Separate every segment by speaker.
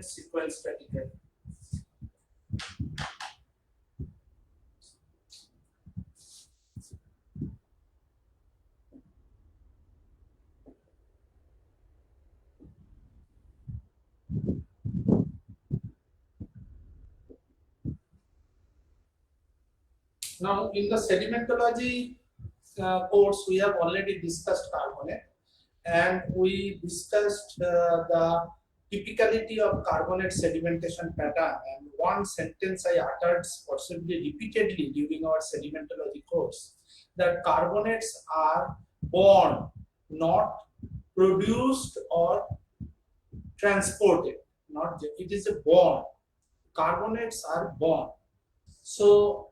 Speaker 1: carbonate sequence stratigraphy. Now, in the sedimentology course, we have already discussed carbonate, and we discussed the typicality of carbonate sedimentation pattern. And one sentence I uttered possibly repeatedly during our sedimentology course, that carbonates are born, not produced or transported. Not it is a born. Carbonates are born. So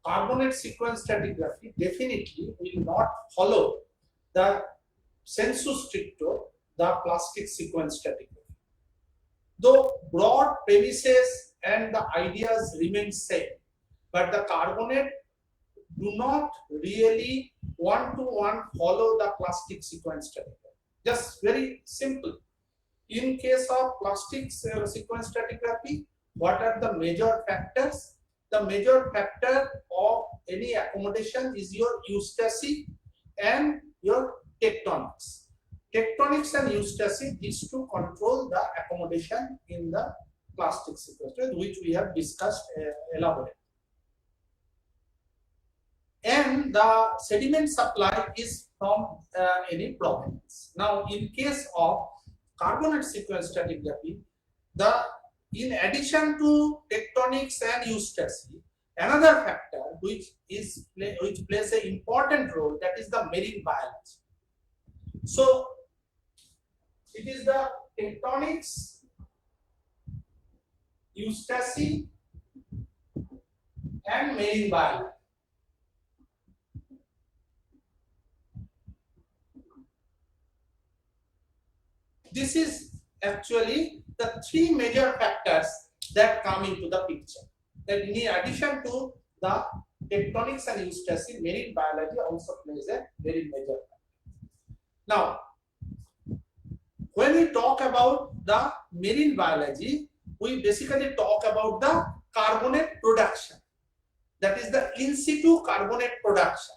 Speaker 1: carbonate sequence stratigraphy definitely will not follow the sensu stricto, the plastic sequence stratigraphy. Though broad premises and the ideas remain same, but the carbonate do not really one-to-one follow the plastic sequence stratigraphy. Just very simple. In case of plastic sequence stratigraphy, what are the major factors? The major factor of any accommodation is your eustacy and your tectonics. Tectonics and eustacy, these two control the accommodation in the plastic sequence, which we have discussed elaborately. And the sediment supply is from any provenance. Now, in case of carbonate sequence stratigraphy, in addition to tectonics and eustacy, another factor which plays an important role, that is the marine biology. So it is the tectonics, eustacy, and marine biology. This is actually the three major factors that come into the picture. That in addition to the tectonics and eustacy, marine biology also plays a very major factor. Now, when we talk about the marine biology, we basically talk about the carbonate production. That is the in situ carbonate production.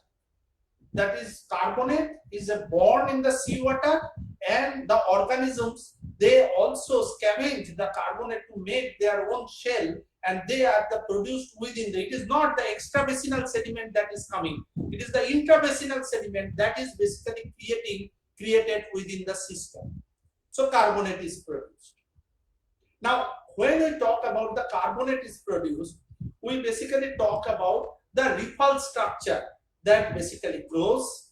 Speaker 1: That is, carbonate is born in the seawater, and the organisms, they also scavenge the carbonate to make their own shell, and they are produced within it is not the extrabasinal sediment that is coming, it is the intrabasinal sediment that is basically created within the system. So carbonate is produced. Now, when we talk about the carbonate is produced, we basically talk about the riffle structure that basically grows,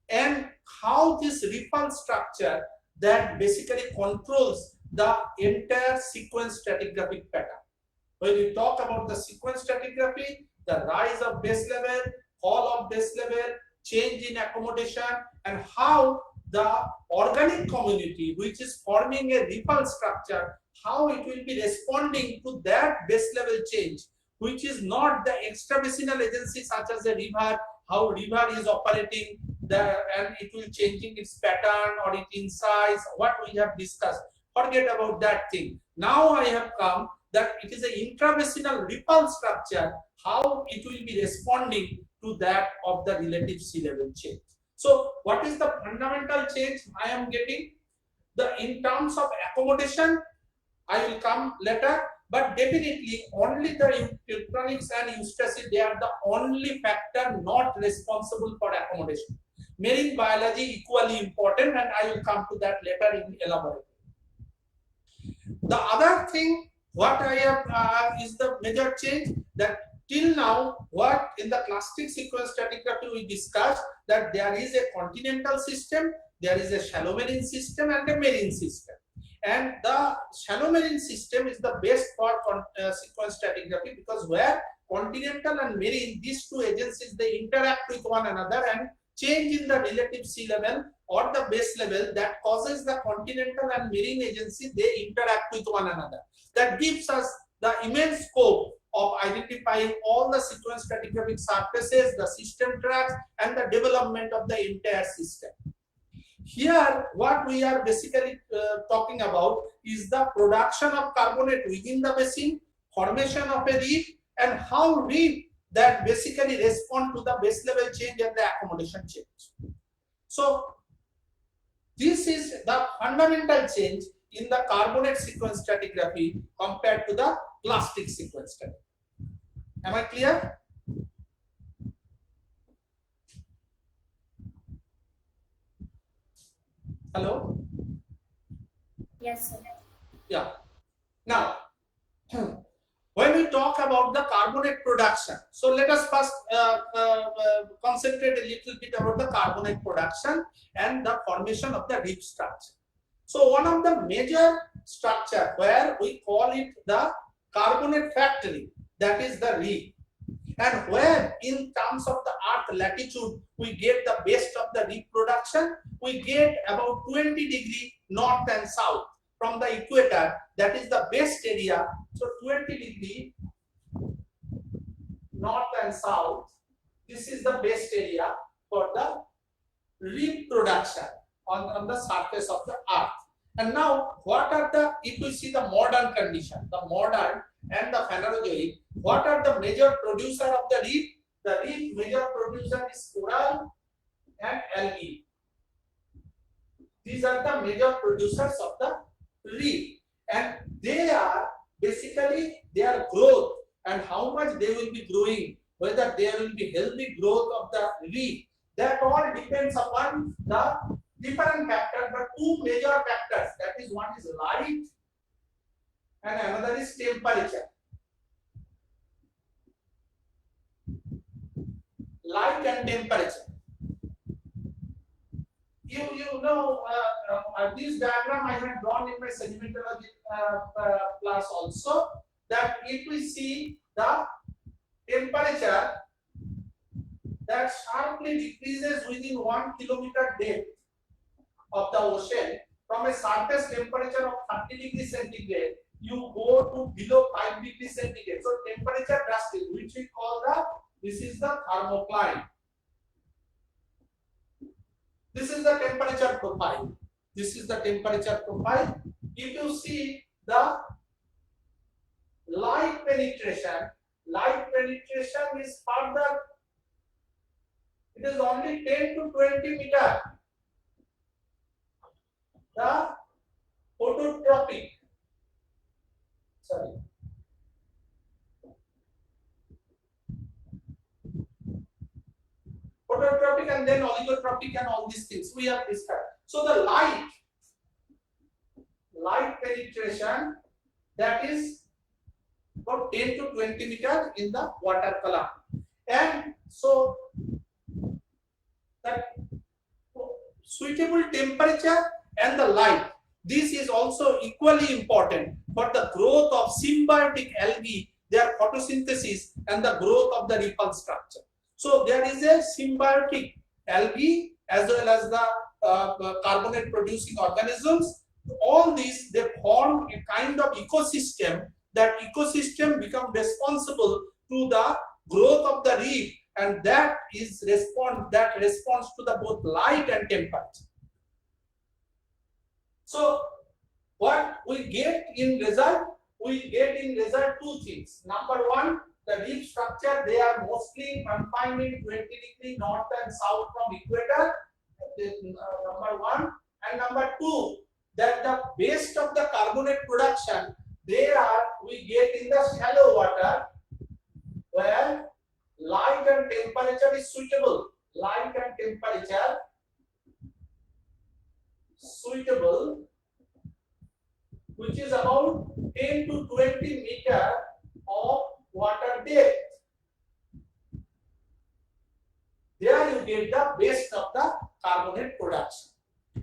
Speaker 1: and how this riffle structure that basically controls the entire sequence stratigraphic pattern. When we talk about the sequence stratigraphy, the rise of base level, fall of base level, change in accommodation, and how the organic community which is forming a riffle structure, how it will be responding to that base level change, which is not the extrabasinal agency such as a river, how river is operating and it will changing its pattern or it in size, what we have discussed. Forget about that thing. Now I have come that it is an intrabasinal riffle structure, how it will be responding to that of the relative sea level change. So what is the fundamental change I am getting? In terms of accommodation, I will come later. But definitely only the tectonics and eustacy, they are the only factor not responsible for accommodation. Marine biology equally important, and I will come to that later in elaborate. The other thing what I have is the major change, that till now what in the plastic sequence stratigraphy we discussed, that there is a continental system, there is a shallow marine system and a marine system. And the shallow marine system is the best for sequence stratigraphy, because where continental and marine, these two agencies, they interact with one another, and change in the relative sea level or the base level that causes the continental and marine agency, they interact with one another. That gives us the immense scope of identifying all the sequence stratigraphic surfaces, the system tracks, and the development of the entire system. Here, what we are basically talking about is the production of carbonate within the basin, formation of a reef, and how reef that basically respond to the base level change and the accommodation change. So, this is the fundamental change in the carbonate sequence stratigraphy compared to the plastic sequence stratigraphy. Am I clear? Hello?
Speaker 2: Yes, sir.
Speaker 1: Yeah. Now, when we talk about the carbonate production, so let us first concentrate a little bit about the carbonate production and the formation of the reef structure. So one of the major structure where we call it the carbonate factory, that is the reef, and where in terms of the earth latitude we get the best of the reef production, we get about 20° north and south from the equator. That is the best area. So 20° north and south, this is the best area for the reef production on the surface of the earth. And now, what are the, if we see the modern condition, the modern and the Phanerozoic, what are the major producer of the reef? The reef major producer is coral and algae. These are the major producers of the reef, and they are basically their growth and how much they will be growing, whether there will be healthy growth of the reef. That all depends upon the different factors, but two major factors. That is, one is light and another is temperature. Light and temperature. You know, this diagram I had drawn in my sedimentology class also, that if we see the temperature that sharply decreases within 1 kilometer depth of the ocean, from a surface temperature of 30° centigrade, you go to below 5° centigrade. So temperature drastic, which we call this is the thermocline. This is the temperature profile. This is the temperature profile. If you see the light penetration is further, it is only 10 to 20 meter. The phototropic, sorry, phototropic and then oligotropic and all these things we have discussed. So the light penetration, that is about 10 to 20 meter in the water column, and so that suitable temperature and the light, this is also equally important for the growth of symbiotic algae, their photosynthesis and the growth of the reefal structure. So there is a symbiotic algae as well as the carbonate producing organisms. All these, they form a kind of ecosystem. That ecosystem become responsible to the growth of the reef, and that responds to the both light and temperature. So what we get in result? We get in result two things. Number one, the reef structure, they are mostly confined in 20° north and south from equator. Number one, and number two, that the base of the carbonate production, we get in the shallow water where light and temperature is suitable. Light and temperature suitable, which is about 10 to 20 meter of water depth. There you get the best of the carbonate production.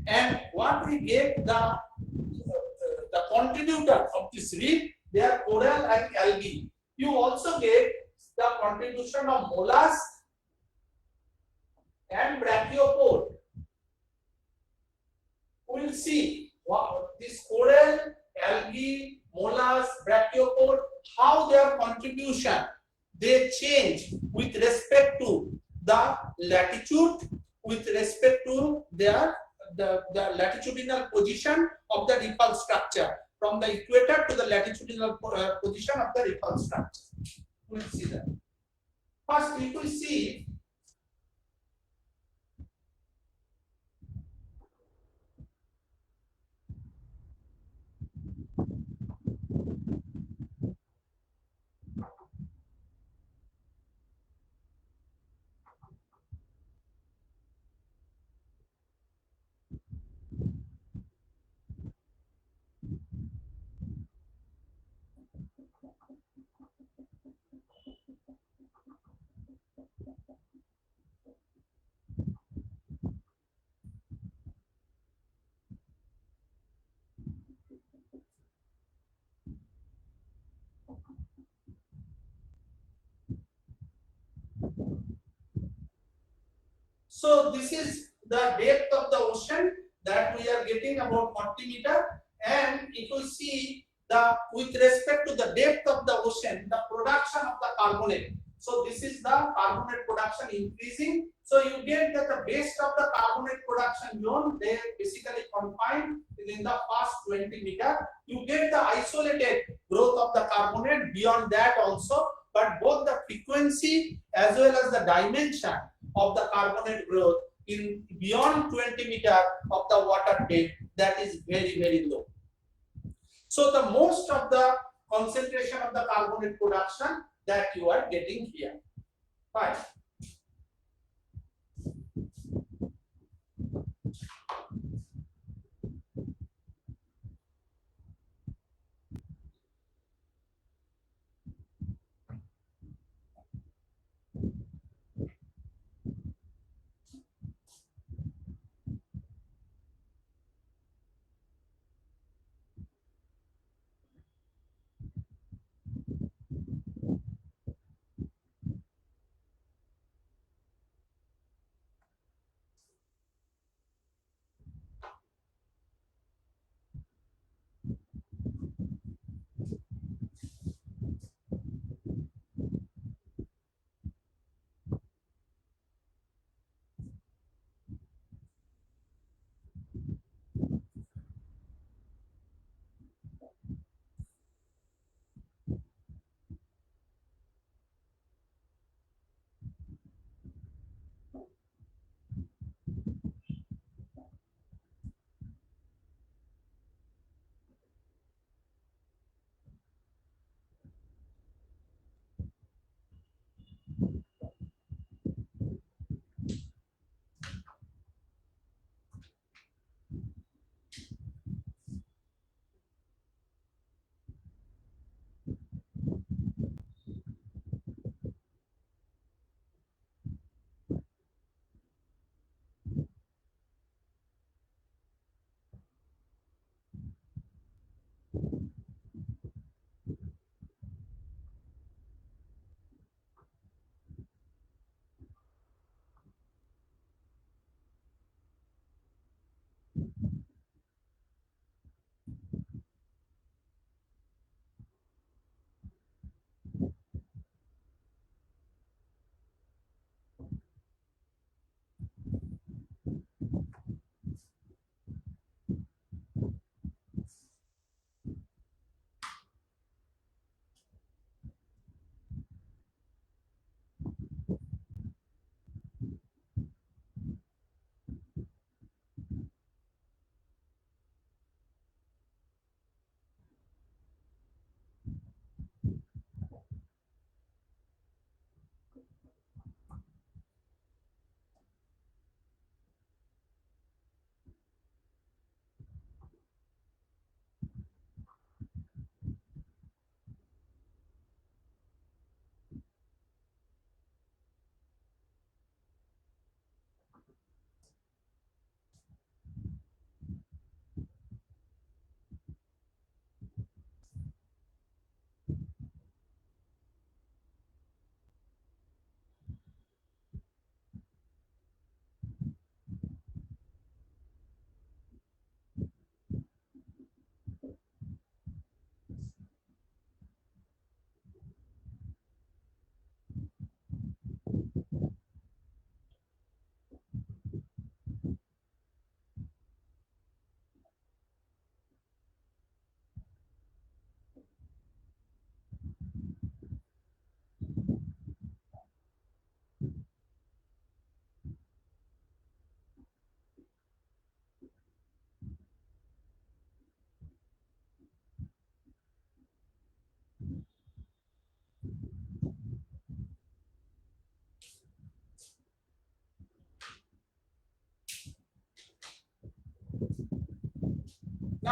Speaker 1: And what we get, the contributor of this reef, they are coral and algae. You also get the contribution of mollusk and brachiopod. We will see what this coral, algae, mollusk, brachiopod, how their contribution they change with respect to the latitude, with respect to their the latitudinal position of the ripple structure from the equator to the latitudinal position of the ripple structure. We'll see that. First, if we see so this is the depth of the ocean that we are getting about 40 meter, and if we see the with respect to the depth of the ocean, the production of the carbonate. So this is the carbonate production increasing. So you get that the base of the carbonate production zone, they basically confined within the first 20 meter. You get the isolated growth of the carbonate beyond that also, but both the frequency as well as the dimension of the carbonate growth in beyond 20 meter of the water depth, that is very low. So the most of the concentration of the carbonate production that you are getting here. Fine.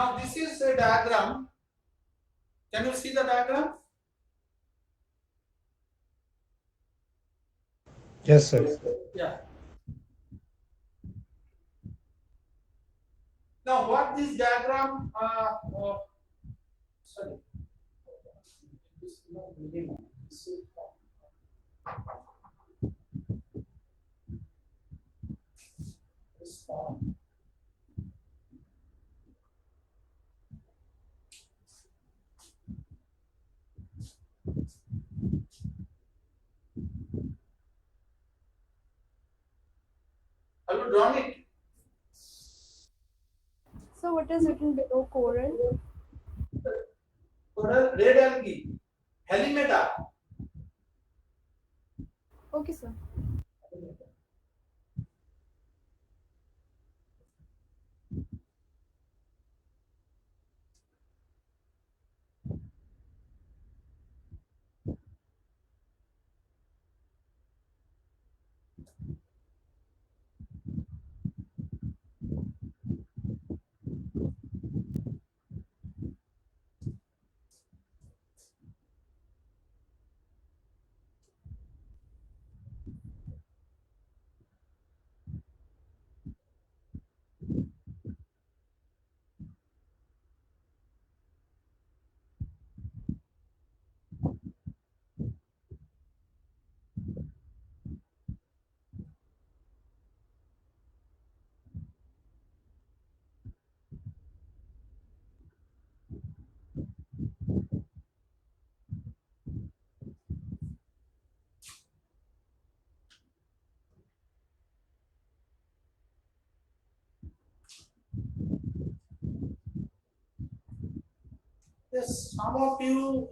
Speaker 1: Now this is a diagram. Can you see the diagram?
Speaker 3: Yes, sir.
Speaker 1: Yeah. Now what this diagram? Sorry. This is not minimum. This is this form. Have you drawn it?
Speaker 2: So what is written below coral?
Speaker 1: Coral, red algae, Halimeda.
Speaker 2: Okay, sir.
Speaker 1: Yes, some of you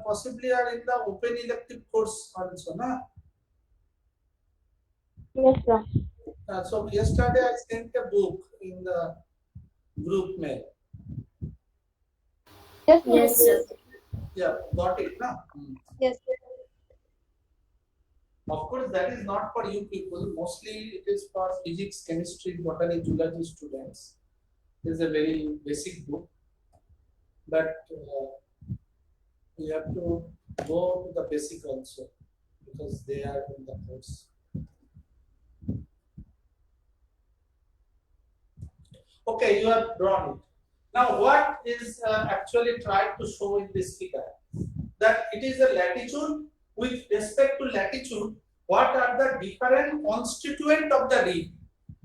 Speaker 1: possibly are in the open elective course also, na?
Speaker 2: Yes, sir.
Speaker 1: So yesterday I sent a book in the group mail.
Speaker 2: Yes, sir.
Speaker 1: Yeah, got it, na?
Speaker 2: Yes.
Speaker 1: Of course, that is not for you people. Mostly, it is for physics, chemistry, botany, zoology students. It is a very basic book, but you have to go to the basic also because they are in the course. Okay, you have drawn it. Now, what is actually tried to show in this figure? That it is a latitude. With respect to latitude, what are the different constituent of the reef?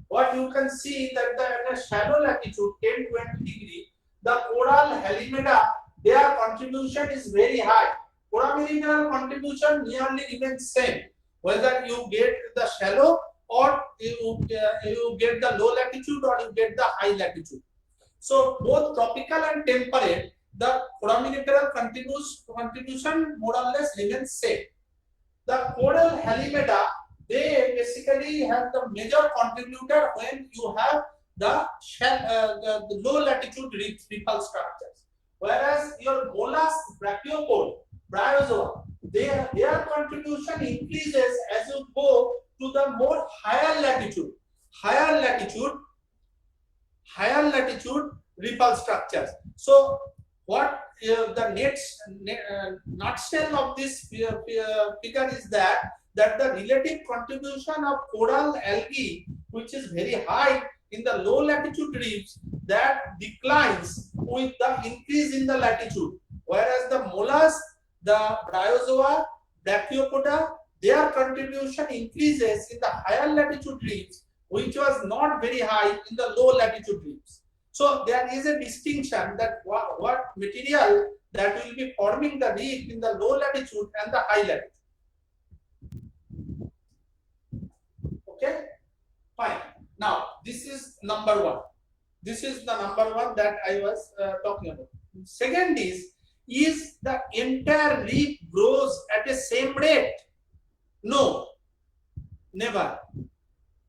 Speaker 1: What you can see that in a shallow latitude, 10-20 degree, the coral Halimeda, their contribution is very high. Foraminal contribution nearly remains same, whether you get the shallow or you get the low latitude or you get the high latitude. So both tropical and temperate, the foraminal contribution more or less remains same. The coral Halimeda, they basically have the major contributor when you have the the low latitude reefal structures. Whereas your mollusk, brachiopod, bryozoa, their contribution increases as you go to the more higher latitude. Higher latitude higher latitude reefal structures. So, what the nutshell of this figure is that the relative contribution of coral algae, which is very high in the low latitude reefs, that declines with the increase in the latitude, whereas the mollusk, the bryozoa, brachiopoda, their contribution increases in the higher latitude reefs, which was not very high in the low latitude reefs. So there is a distinction that what material that will be forming the reef in the low latitude and the high latitude. Okay, fine. Now this is number one. This is the number one that I was talking about. Second is the entire reef grows at the same rate? No, never.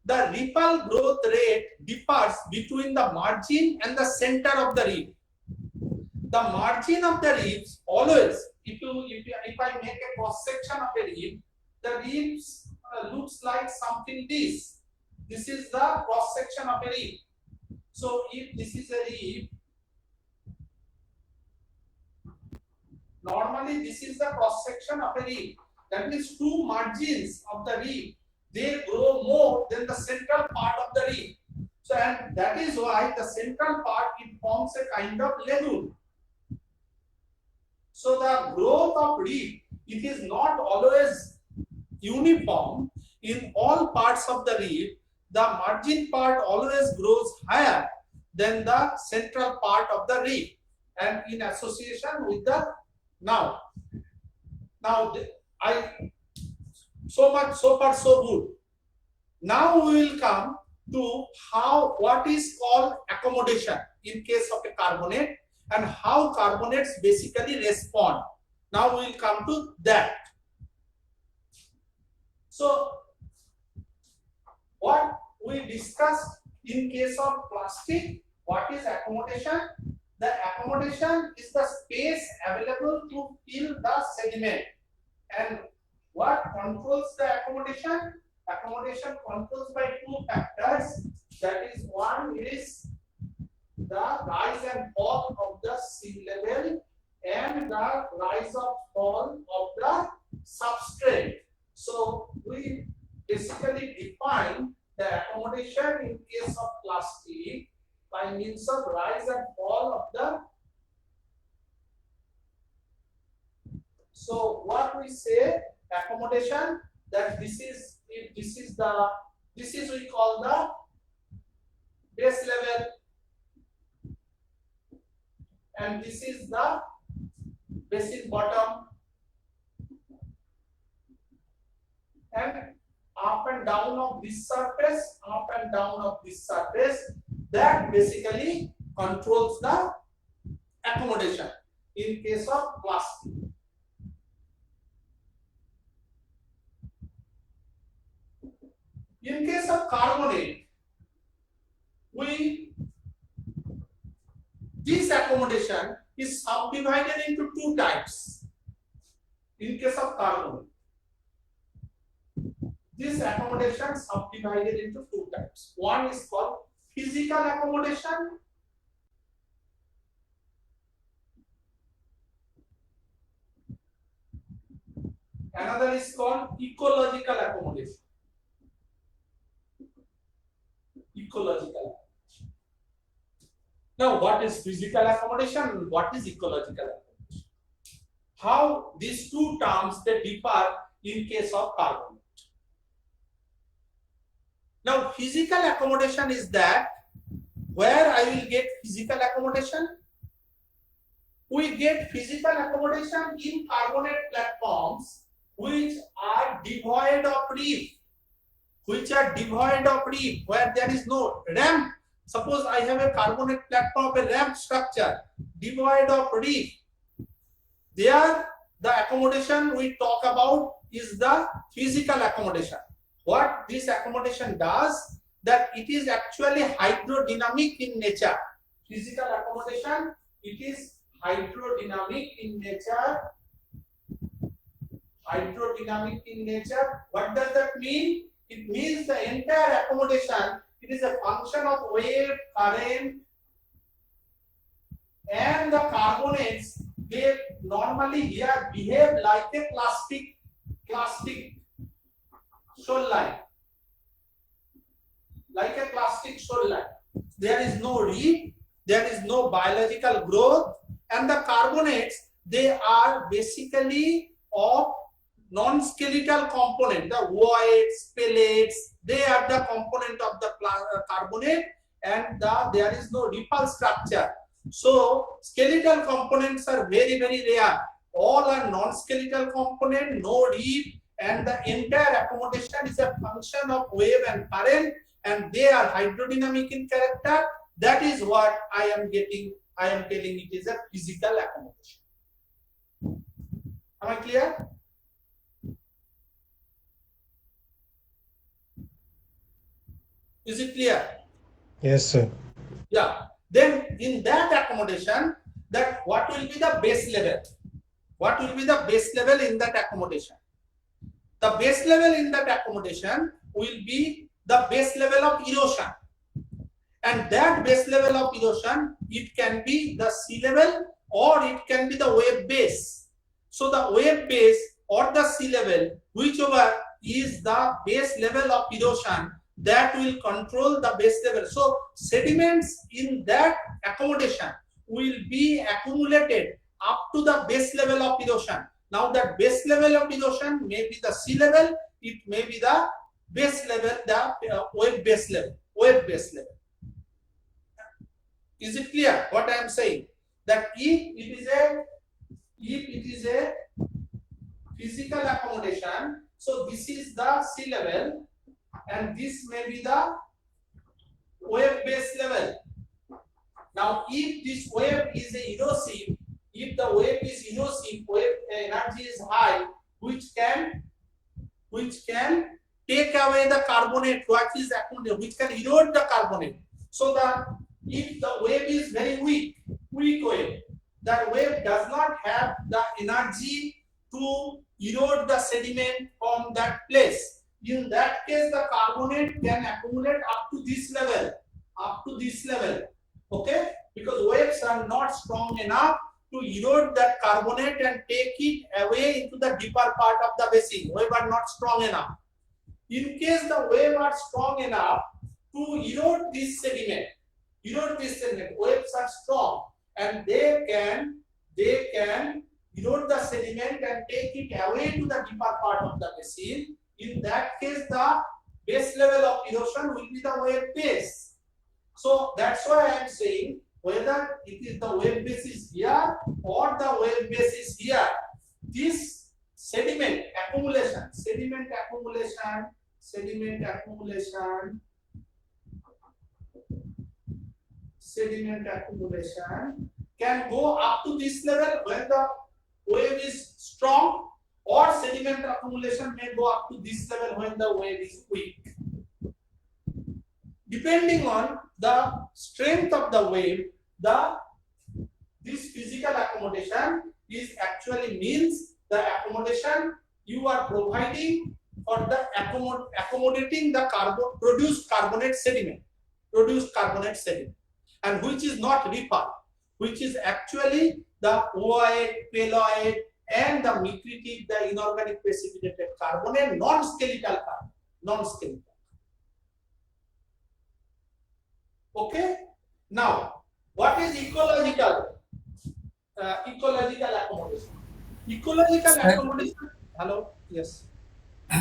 Speaker 1: The reefal growth rate differs between the margin and the center of the reef. The margin of the reefs always, if I make a cross section of a reef, the reefs looks like something this. This is the cross section of a reef. So if this is a reef, Normally this is the cross section of a reef. That means two margins of the reef, they grow more than the central part of the reef. So and that is why the central part it forms a kind of lagoon. So the growth of reef, it is not always uniform in all parts of the reef. The margin part always grows higher than the central part of the reef, and in association with the now I so much so far so good. Now we will come to what is called accommodation in case of a carbonate and how carbonates basically respond. Now we will come to that. So what we discussed in case of plastic, what is accommodation? The accommodation is the space available to fill the sediment. And what controls the accommodation? Accommodation controls by two factors. That is, one is the rise and fall of the sea level and the rise or fall of the substrate. So we basically define the accommodation in case of plastic by means of rise and fall of the. So what we say accommodation, that this is we call the base level, and this is the basic bottom, and up and down of this surface, up and down of this surface, that basically controls the accommodation in case of plastic. In case of carbonate, this accommodation is subdivided into two types. In case of carbonate, this accommodation subdivided into two types. One is called physical accommodation. Another is called ecological accommodation. Ecological. Now, what is physical accommodation and what is ecological accommodation? How these two terms they differ in case of carbonate. Now, physical accommodation is that where I will get physical accommodation. We get physical accommodation in carbonate platforms which are devoid of reef. Where there is no ramp. Suppose I have a carbonate platform, a ramp structure devoid of reef. There, the accommodation we talk about is the physical accommodation. What this accommodation does, that it is actually hydrodynamic in nature. Physical accommodation, it is hydrodynamic in nature. Hydrodynamic in nature. What does that mean? It means the entire accommodation, it is a function of wave, current, and the carbonates, they normally here behave like a plastic shoreline. Like a plastic shoreline. There is no reef, there is no biological growth, and the carbonates, they are basically of non-skeletal component, the voids, pellets, they are the component of the carbonate, and there is no ripple structure. So skeletal components are very, very rare. All are non-skeletal component, no reef, and the entire accommodation is a function of wave and current, and they are hydrodynamic in character. That is what I am telling it is a physical accommodation. Am I clear? Is it clear?
Speaker 3: Yes, sir.
Speaker 1: Yeah. Then in that accommodation, that what will be the base level? What will be the base level in that accommodation? The base level in that accommodation will be the base level of erosion. And that base level of erosion, it can be the sea level or it can be the wave base. So the wave base or the sea level, whichever is the base level of erosion, that will control the base level. So sediments in that accommodation will be accumulated up to the base level of erosion. Now that base level of erosion may be the sea level, it may be the base level, the wave base level, wave base level. Is it clear what I am saying? That if it is a physical accommodation, so this is the sea level and this may be the wave base level. Now if this wave is erosive, if the wave is erosive, wave energy is high, which can take away the carbonate, which can erode the carbonate. So if the wave is very weak wave, that wave does not have the energy to erode the sediment from that place. In that case, the carbonate can accumulate up to this level, okay? Because waves are not strong enough to erode that carbonate and take it away into the deeper part of the basin. Waves are not strong enough. In case the waves are strong enough to erode this sediment, waves are strong and they can erode the sediment and take it away to the deeper part of the basin. In that case, the base level of erosion will be the wave base. So that's why I am saying whether it is the wave base is here or the wave base is here, this sediment accumulation can go up to this level when the wave is strong, or sediment accumulation may go up to this level when the wave is weak. Depending on the strength of the wave, this physical accommodation is actually means the accommodation you are providing for the accommodating the produced carbonate sediment, and which is not repulp, which is actually the ooite, paloite, and the micritic, the inorganic precipitated carbonate, non-skeletal carbon, Okay. Now, what is ecological accommodation? Ecological
Speaker 3: Sir,
Speaker 1: accommodation. Hello. Yes.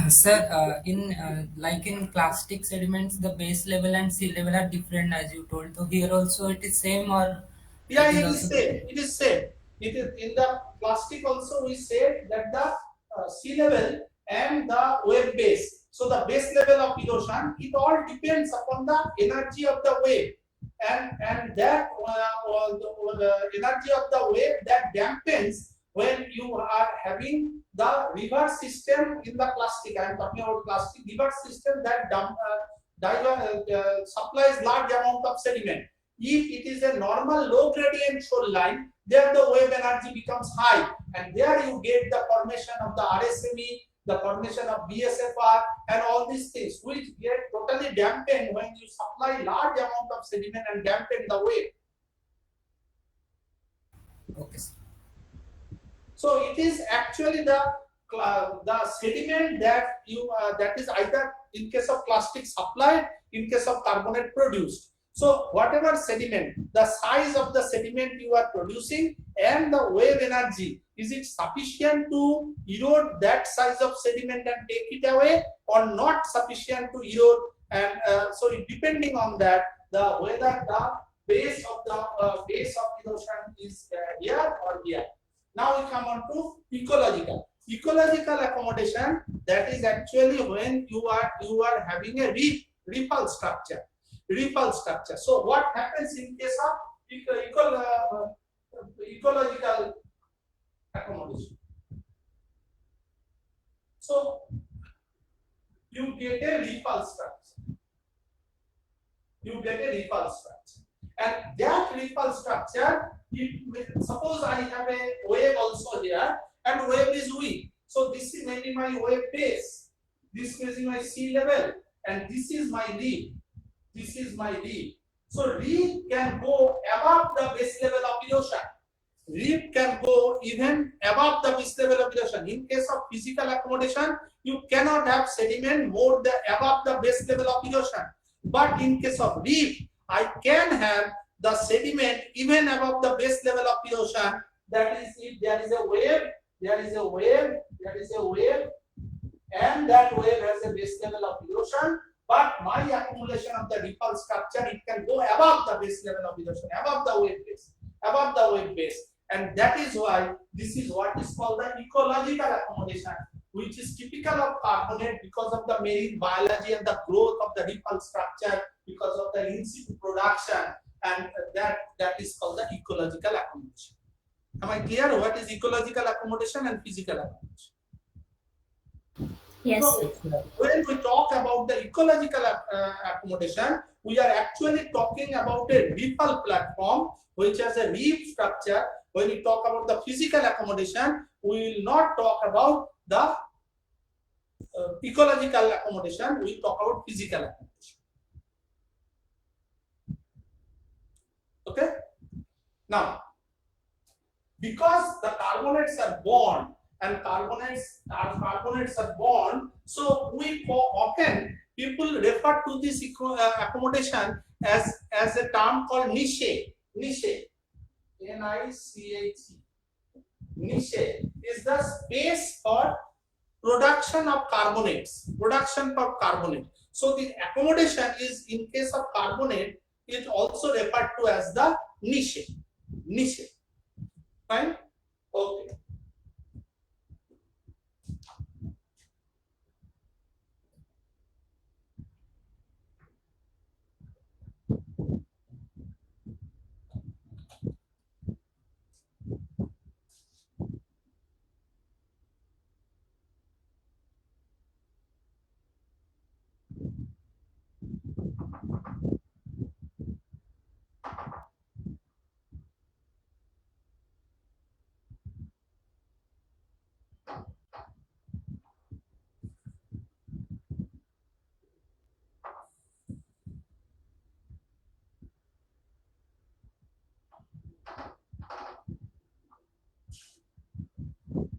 Speaker 3: sir, in like in plastic sediments, the base level and sea level are different, as you told. So here also it is same, or
Speaker 1: Yeah,
Speaker 3: it is
Speaker 1: it is
Speaker 3: also
Speaker 1: same.
Speaker 3: different?
Speaker 1: It is same. It is in the plastic also. We said that the sea level and the wave base. So the base level of erosion, it all depends upon the energy of the wave, and that the energy of the wave that dampens when you are having the reverse system in the plastic. I am talking about plastic reverse system that supplies large amount of sediment. If it is a normal low gradient shoreline, there the wave energy becomes high, and there you get the formation of the RSME, the formation of BSFR, and all these things, which get totally dampened when you supply large amount of sediment and dampen the wave.
Speaker 3: Okay, sir.
Speaker 1: So it is actually the sediment that that is either in case of plastic supplied, in case of carbonate produced. So whatever sediment, the size of the sediment you are producing and the wave energy, is it sufficient to erode that size of sediment and take it away, or not sufficient to erode? And so depending on that, the whether the base of erosion is here or here. Now we come on to ecological. Ecological accommodation, that is actually when you are having a repulse structure. So what happens in case of ecological accommodation? So you get a repulse structure. And that repulse structure, suppose I have a wave also here, and wave is weak. So this is maybe my wave base. This is my sea level, and this is my reef. So reef can go above the base level of erosion. reef can go even above the base level of erosion. In case of physical accommodation, you cannot have sediment more than above the base level of erosion. But in case of reef, I can have the sediment even above the base level of erosion. That is, if there is a wave, and that wave has a base level of erosion, but my accumulation of the default structure, it can go above the base level of erosion, above the wave base. And that is why this is what is called the ecological accommodation, which is typical of carbonate because of the marine biology and the growth of the default structure, because of the in situ production, and that is called the ecological accommodation. Am I clear what is ecological accommodation and physical accommodation?
Speaker 2: Yes,
Speaker 1: So,
Speaker 2: sir.
Speaker 1: when we talk about the ecological accommodation, we are actually talking about a reefal platform which has a reef structure. When we talk about the physical accommodation, we will not talk about the ecological accommodation, we talk about physical accommodation. Okay? Now, because the carbonates are bond, and carbonates are bond, so we often people refer to this accommodation as a term called niche. Niche, Niche. Niche is the space for production of carbonates. So the accommodation is, in case of carbonate, it also referred to as the niche. Fine. Okay.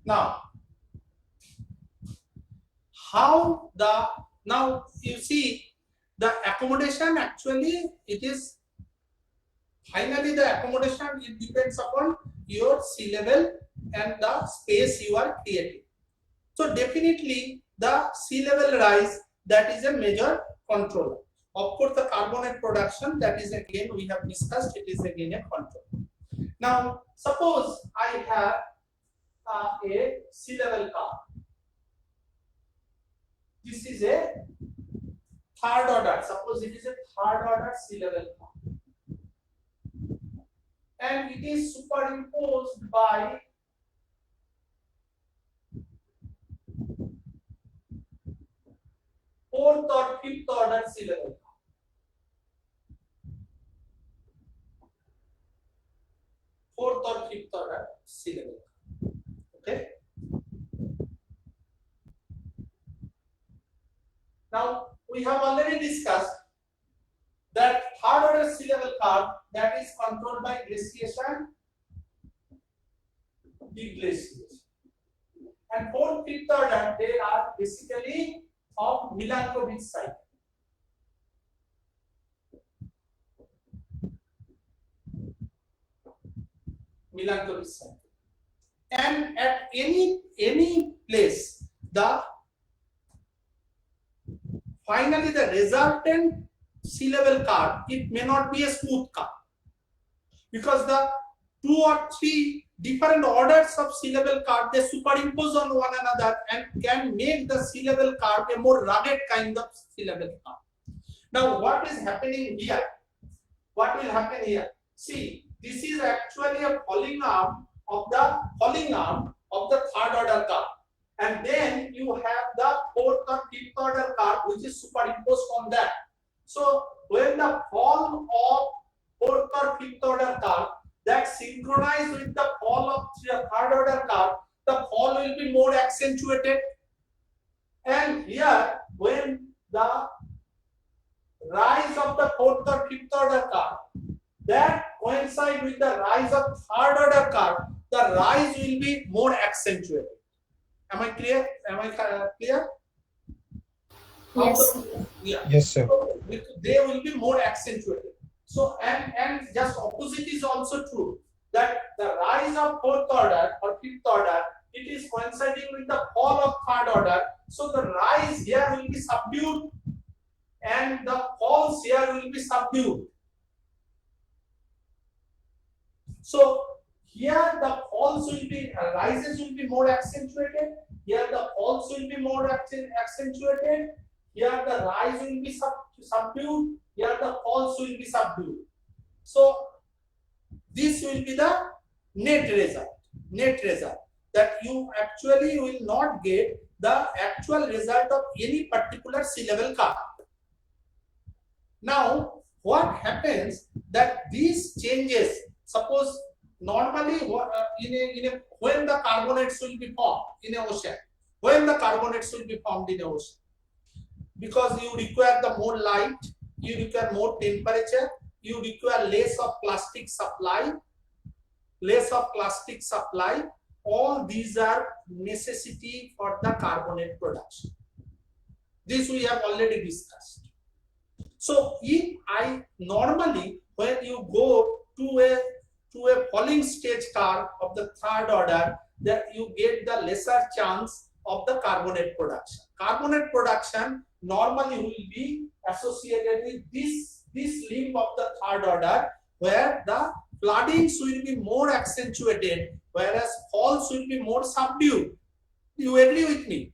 Speaker 1: Now, now you see the accommodation, actually it is finally the accommodation, it depends upon your sea level and the space you are creating. So definitely the sea level rise, that is a major controller. Of course, the carbonate production, that is again we have discussed, it is again a control. Now suppose I have a sea level curve. This is a third order. Suppose it is a third order sea level curve, and it is superimposed by fourth or fifth order sea level curve. Fourth or fifth order sea level curve. Okay. Now we have already discussed that third order sea level curve, that is controlled by glaciation, deglaciation, and fourth, fifth order, they are basically of Milankovitch cycle. Milankovitch cycle. And at any place, the finally the resultant sea level curve, it may not be a smooth curve, because the two or three different orders of sea level curve, they superimpose on one another and can make the sea level curve a more rugged kind of sea level curve. Now what is happening here? What will happen here? See, this is actually a falling arm of the third order curve, and then you have the fourth or fifth order curve which is superimposed on that. So when the fall of fourth or fifth order curve that synchronized with the fall of third order curve, the fall will be more accentuated. And here, when the rise of the fourth or fifth order curve, that coincide with the rise of third order curve, the rise will be more accentuated. Am I clear? Am I clear? How
Speaker 2: Yes.
Speaker 1: the, yeah.
Speaker 4: Yes, sir.
Speaker 1: So they will be more accentuated. So and just opposite is also true, that the rise of fourth order or fifth order, it is coinciding with the fall of third order. So the rise here will be subdued and the falls here will be subdued. So here the falls will be rises will be more accentuated. Here the falls will be more accentuated. Here the rise will be subdued. Here the falls will be subdued. So this will be the net result. Net result that you actually will not get the actual result of any particular sea level curve. Now, what happens that these changes, suppose normally when the carbonates will be formed in an ocean, when the carbonates will be formed in an ocean, because you require the more light, you require more temperature, you require less of plastic supply, all these are necessity for the carbonate production. This we have already discussed. So if I normally, when you go to a falling stage curve of the third order, that you get the lesser chance of the carbonate production. Carbonate production normally will be associated with this limb of the third order, where the floodings will be more accentuated, whereas falls will be more subdued. You agree with me?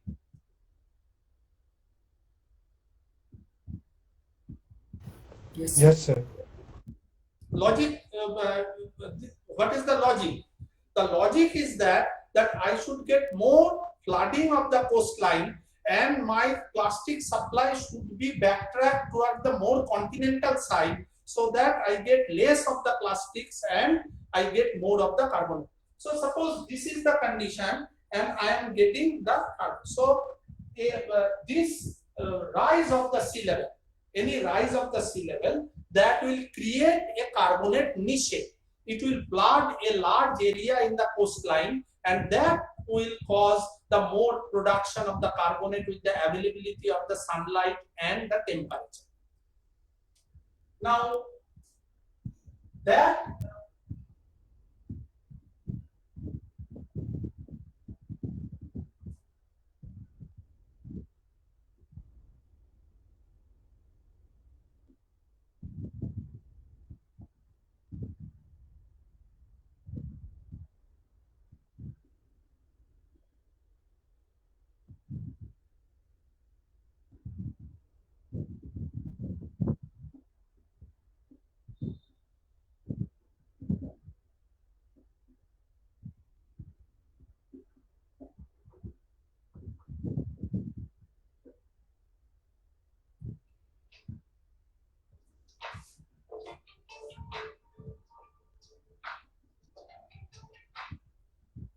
Speaker 3: Yes, sir.
Speaker 4: Yes, sir.
Speaker 1: Logic, what is the logic? The logic is that I should get more flooding of the coastline and my plastic supply should be backtracked toward the more continental side, so that I get less of the plastics and I get more of the carbon. So suppose this is the condition and I am getting the carbon. So this rise of the sea level, any rise of the sea level, that will create a carbonate niche. It will flood a large area in the coastline, and that will cause the more production of the carbonate with the availability of the sunlight and the temperature. Now, that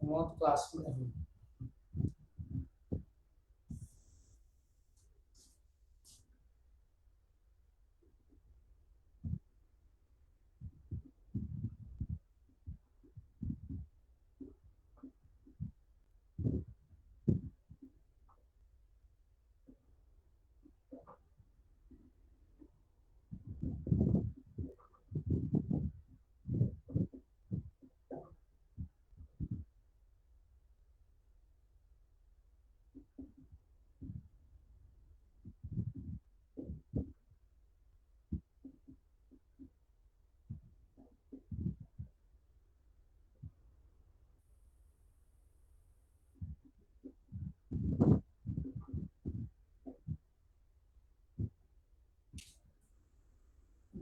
Speaker 1: what class?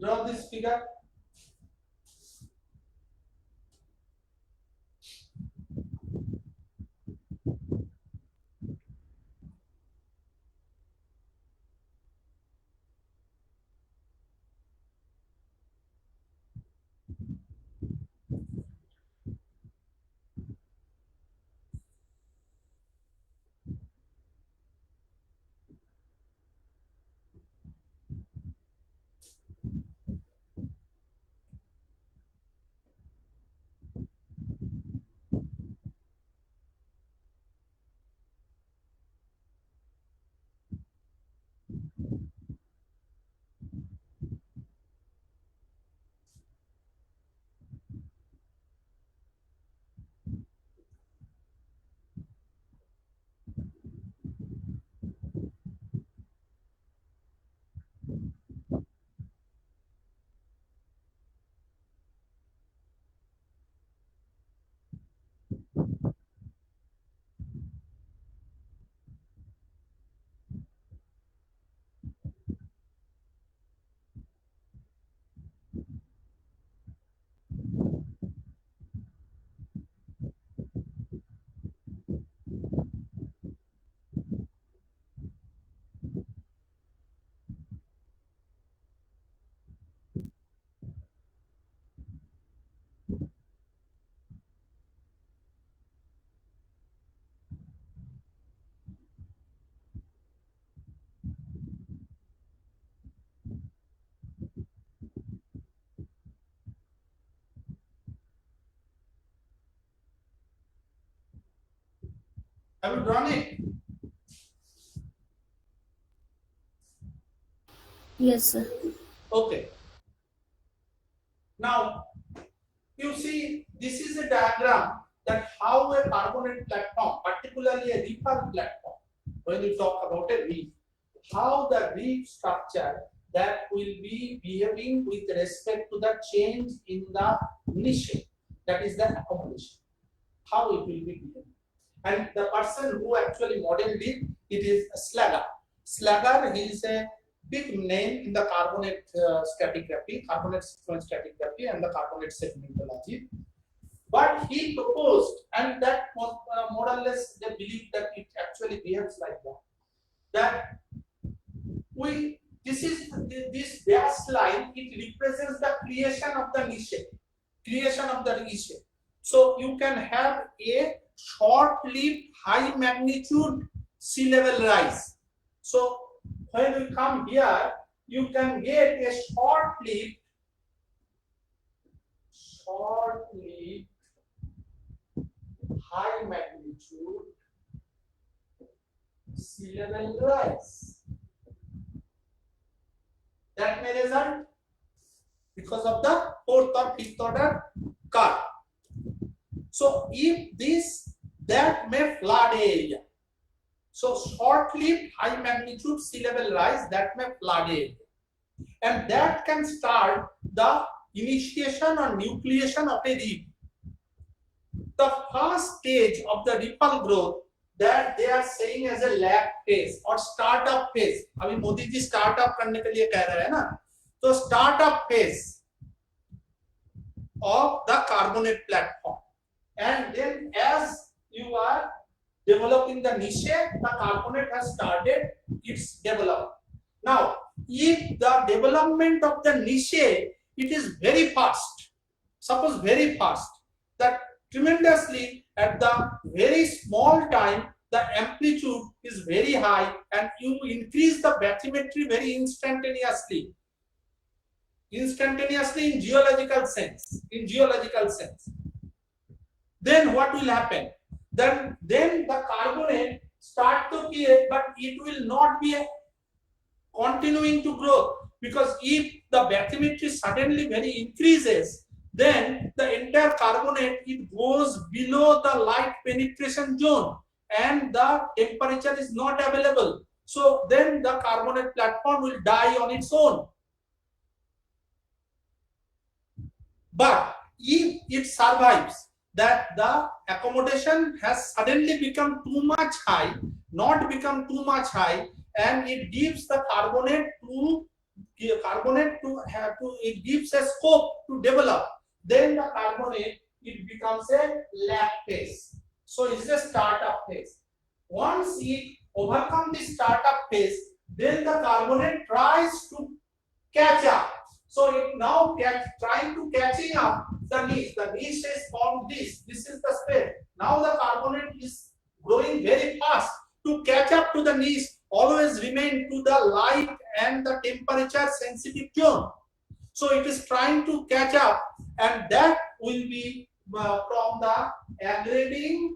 Speaker 1: Draw this figure. Have you drawn it?
Speaker 2: Yes, sir.
Speaker 1: Okay. Now you see, this is a diagram that how a carbonate platform, particularly a reef platform, when you talk about a reef, how the reef structure that will be behaving with respect to the change in the niche, that is the accommodation, how it will be behaving. And the person who actually modeled it, it is Slager. Slager, he is a big name in the carbonate stratigraphy, carbonate sequence stratigraphy, and the carbonate segmentology. But he proposed, and that was more or less they believe that it actually behaves like that. That we this dash line, it represents the creation of the niche, creation of the niche. So you can have a short-lived high magnitude sea level rise. So when we come here, you can get a short-lived high magnitude sea level rise. That may result because of the fourth or fifth order curve. So if this, that may flood area. So short-lived high magnitude sea level rise, that may flood area. And that can start the initiation or nucleation of a reef. The first stage of the ripple growth that they are saying as a lag phase or startup phase. अभी Modi ji startup करने के लिए कह रहे हैं ना, तो startup phase of the carbonate platform, and then as you are developing the niche, the carbonate has started its development. Now, if the development of the niche, it is very fast, suppose very fast, that tremendously at the very small time, the amplitude is very high and you increase the bathymetry very instantaneously in geological sense, then what will happen? Then the carbonate start to create, but it will not be continuing to grow, because if the bathymetry suddenly very increases, then the entire carbonate, it goes below the light penetration zone and the temperature is not available. So then the carbonate platform will die on its own. But if it survives, that the accommodation has suddenly become too much high, not become too much high, and it gives the carbonate to it gives a scope to develop, then the carbonate, it becomes a lag phase. So it's a startup phase. Once it overcomes the startup phase, then the carbonate tries to catch up. So it now trying to catching up the niche. The niche is formed this. This is the space. Now the carbonate is growing very fast. To catch up to the niche, always remain to the light and the temperature sensitive zone. So it is trying to catch up, and that will be from the aggrading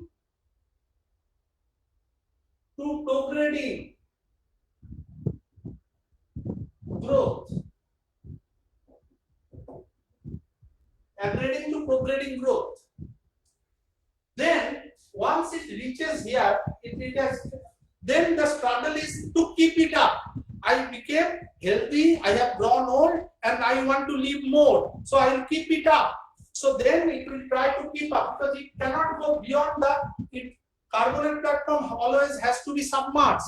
Speaker 1: to prograding. prograding growth. Then once it reaches here, then the struggle is to keep it up. I became healthy, I have grown old, and I want to live more. So I will keep it up. So then it will try to keep up because it cannot go beyond carbonate platform always has to be submerged,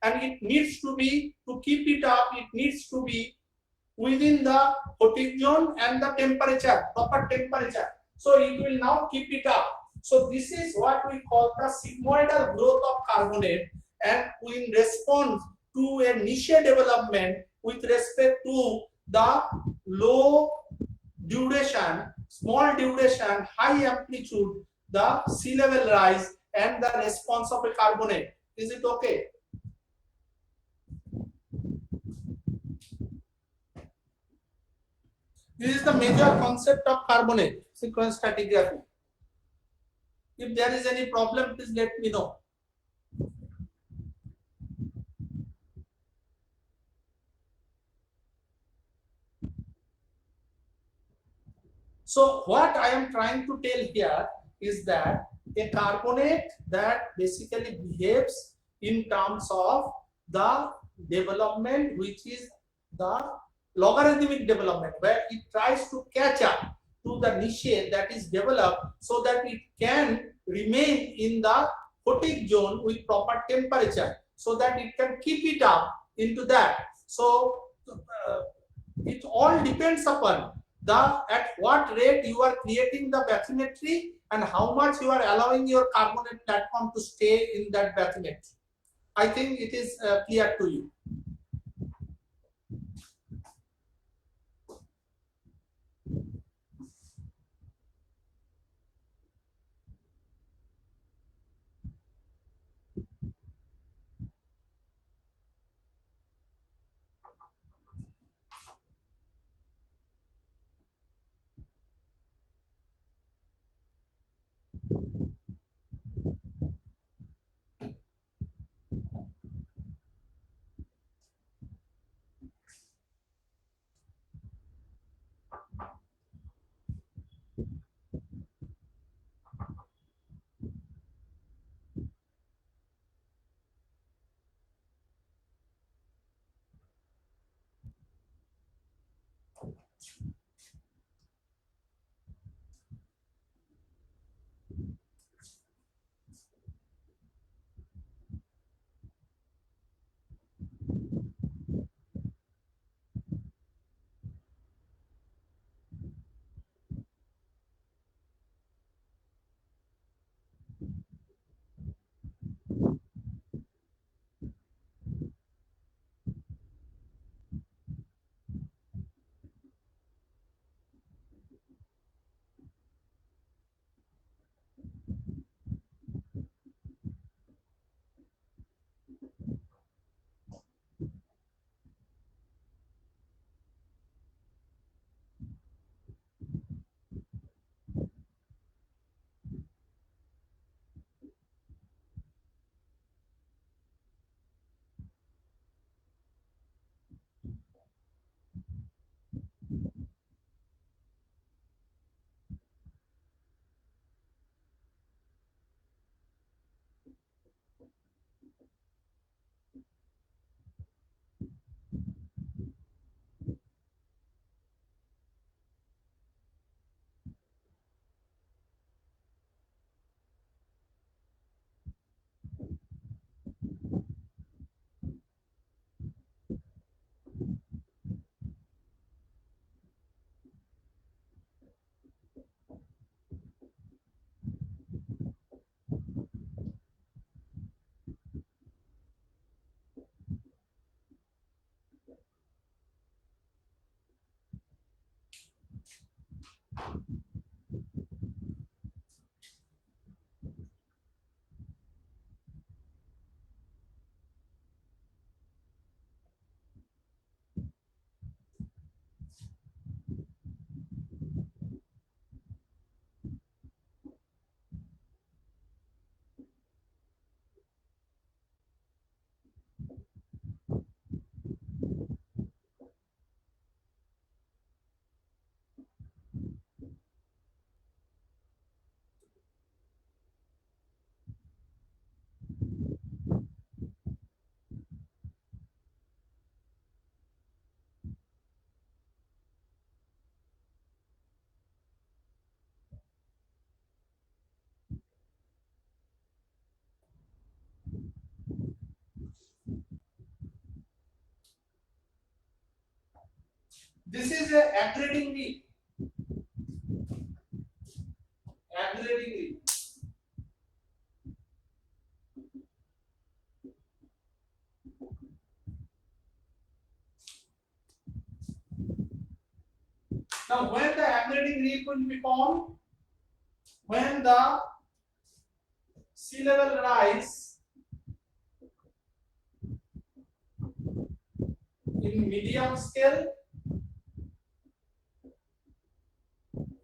Speaker 1: and it needs to be, to keep it up, it needs to be within the fatigue zone and the temperature, proper temperature. So it will now keep it up. So this is what we call the sigmoidal growth of carbonate, and in response to a niche development with respect to the low duration, small duration, high amplitude, the sea level rise and the response of a carbonate. Is it okay? This is the major concept of carbonate sequence stratigraphy. If there is any problem, please let me know. So what I am trying to tell here is that a carbonate that basically behaves in terms of the development, which is the logarithmic development, where it tries to catch up to the niche that is developed so that it can remain in the fatigue zone with proper temperature, so that it can keep it up into that. So it all depends upon at what rate you are creating the bathymetry and how much you are allowing your carbonate platform to stay in that bathymetry. I think it is clear to you. This is a aggregating reef. Aggregating reef. Now, when the aggregating reef will be formed, when the sea level rise in medium scale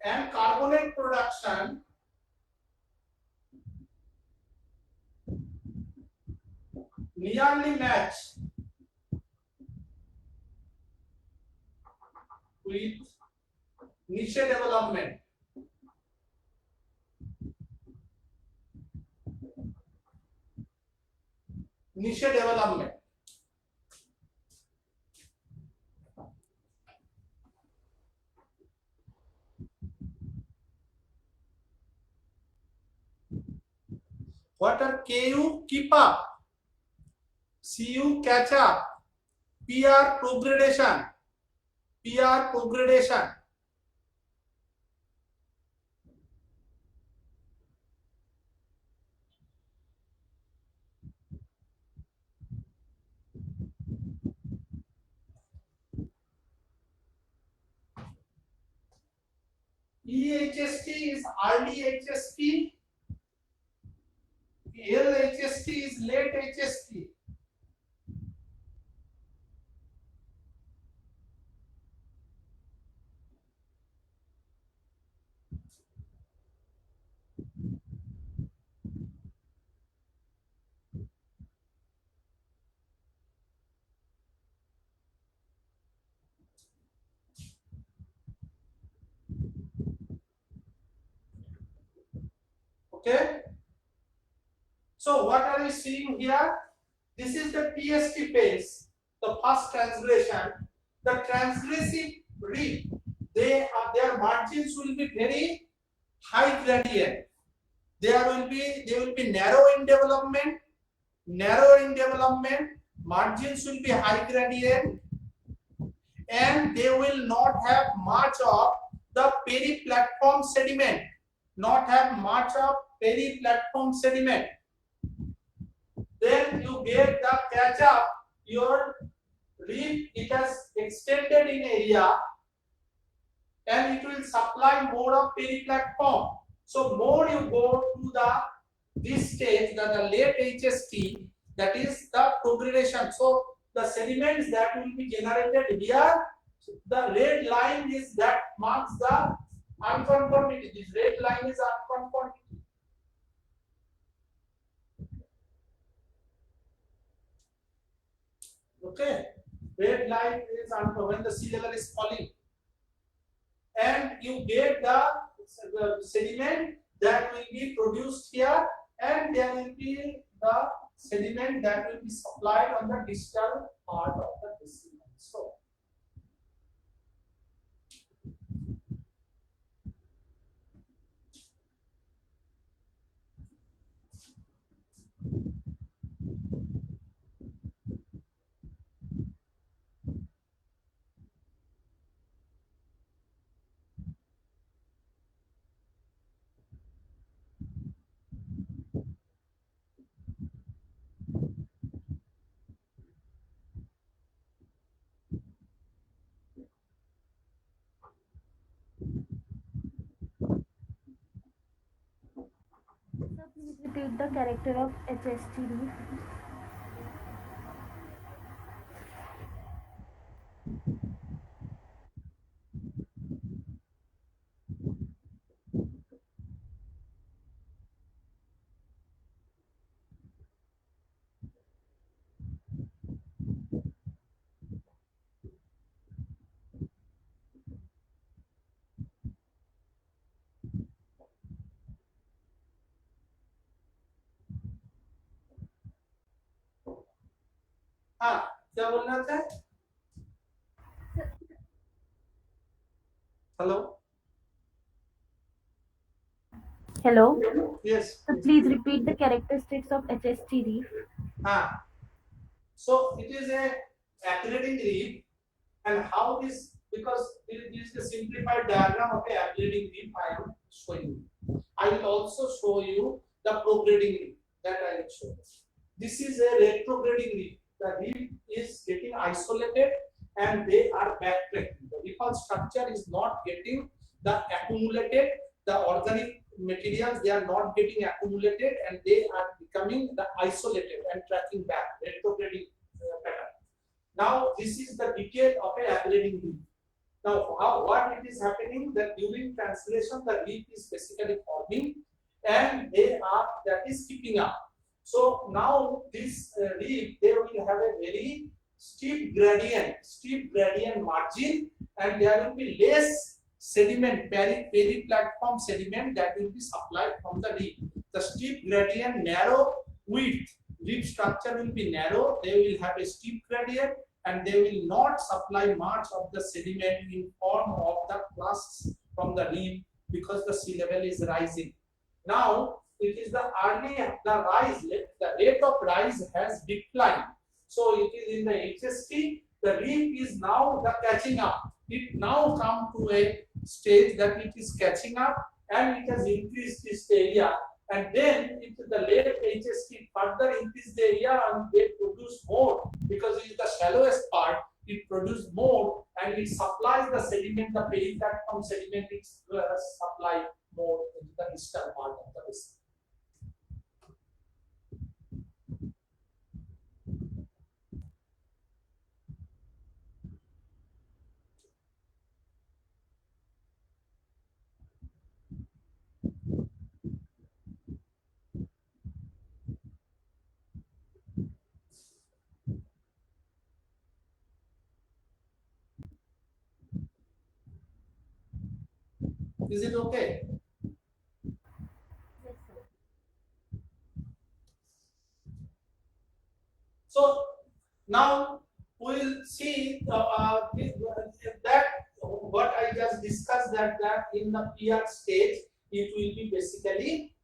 Speaker 1: and carbonate production nearly match with niche development. Niche development. What are KU? Keep up. CU? Catch up. PR? Progression. PR? Progression. EHST is early HST. LHST is late HST. Okay. So what are we seeing here? This is the TST phase, the first transgression. The transgressive reef, their margins will be very high gradient. They will be narrow in development, margins will be high gradient, and they will not have much of the peri-platform sediment. Then you get the catch up. Your reef, it has extended in area, and it will supply more of peri-platform. So more you go to this stage, the late HST, that is the progression. So the sediments that will be generated here, the red line is that marks the unconformity. This red line is unconformity. Okay, red line is when the sea level is falling, and you get the sediment that will be produced here, and there will be the sediment that will be supplied on the distal part of the basement. So
Speaker 2: Sir, please repeat the character of HSTD.
Speaker 1: हाँ, क्या बोलना था? Hello.
Speaker 2: Hello.
Speaker 1: Yes.
Speaker 2: So please repeat the characteristics of HST reef.
Speaker 1: So it is a aggregating reef, and how this because this is a simplified diagram of a aggregating reef I am showing you. I will also show you the prograding reef that I will show. This is a retrograding reef. The reef is getting isolated and they are backtracking. The reefal structure is not getting the accumulated, the organic materials, they are not getting accumulated and they are becoming the isolated and tracking back, retrograding pattern. Now this is the detail of a aggregating reef. Now what it is happening that during translation the reef is basically forming and they are that is keeping up. So now this reef they will have a very steep gradient margin and there will be less sediment, peri-platform sediment that will be supplied from the reef. The steep gradient, narrow width, reef structure will be narrow, they will have a steep gradient and they will not supply much of the sediment in form of the crusts from the reef because the sea level is rising. Now it is the rate of rise has declined. So it is in the HST, the reef is now the catching up. It now come to a stage that it is catching up and it has increased its area. And then if the late HST further increase the area and they produce more because it is the shallowest part, it produces more and it supplies the sediment, the peri-platform sediment, it supply more into the eastern part of the basin. Is it okay?
Speaker 2: Yes, sir.
Speaker 1: So now we will see that what I just discussed that in the PR stage it will be basically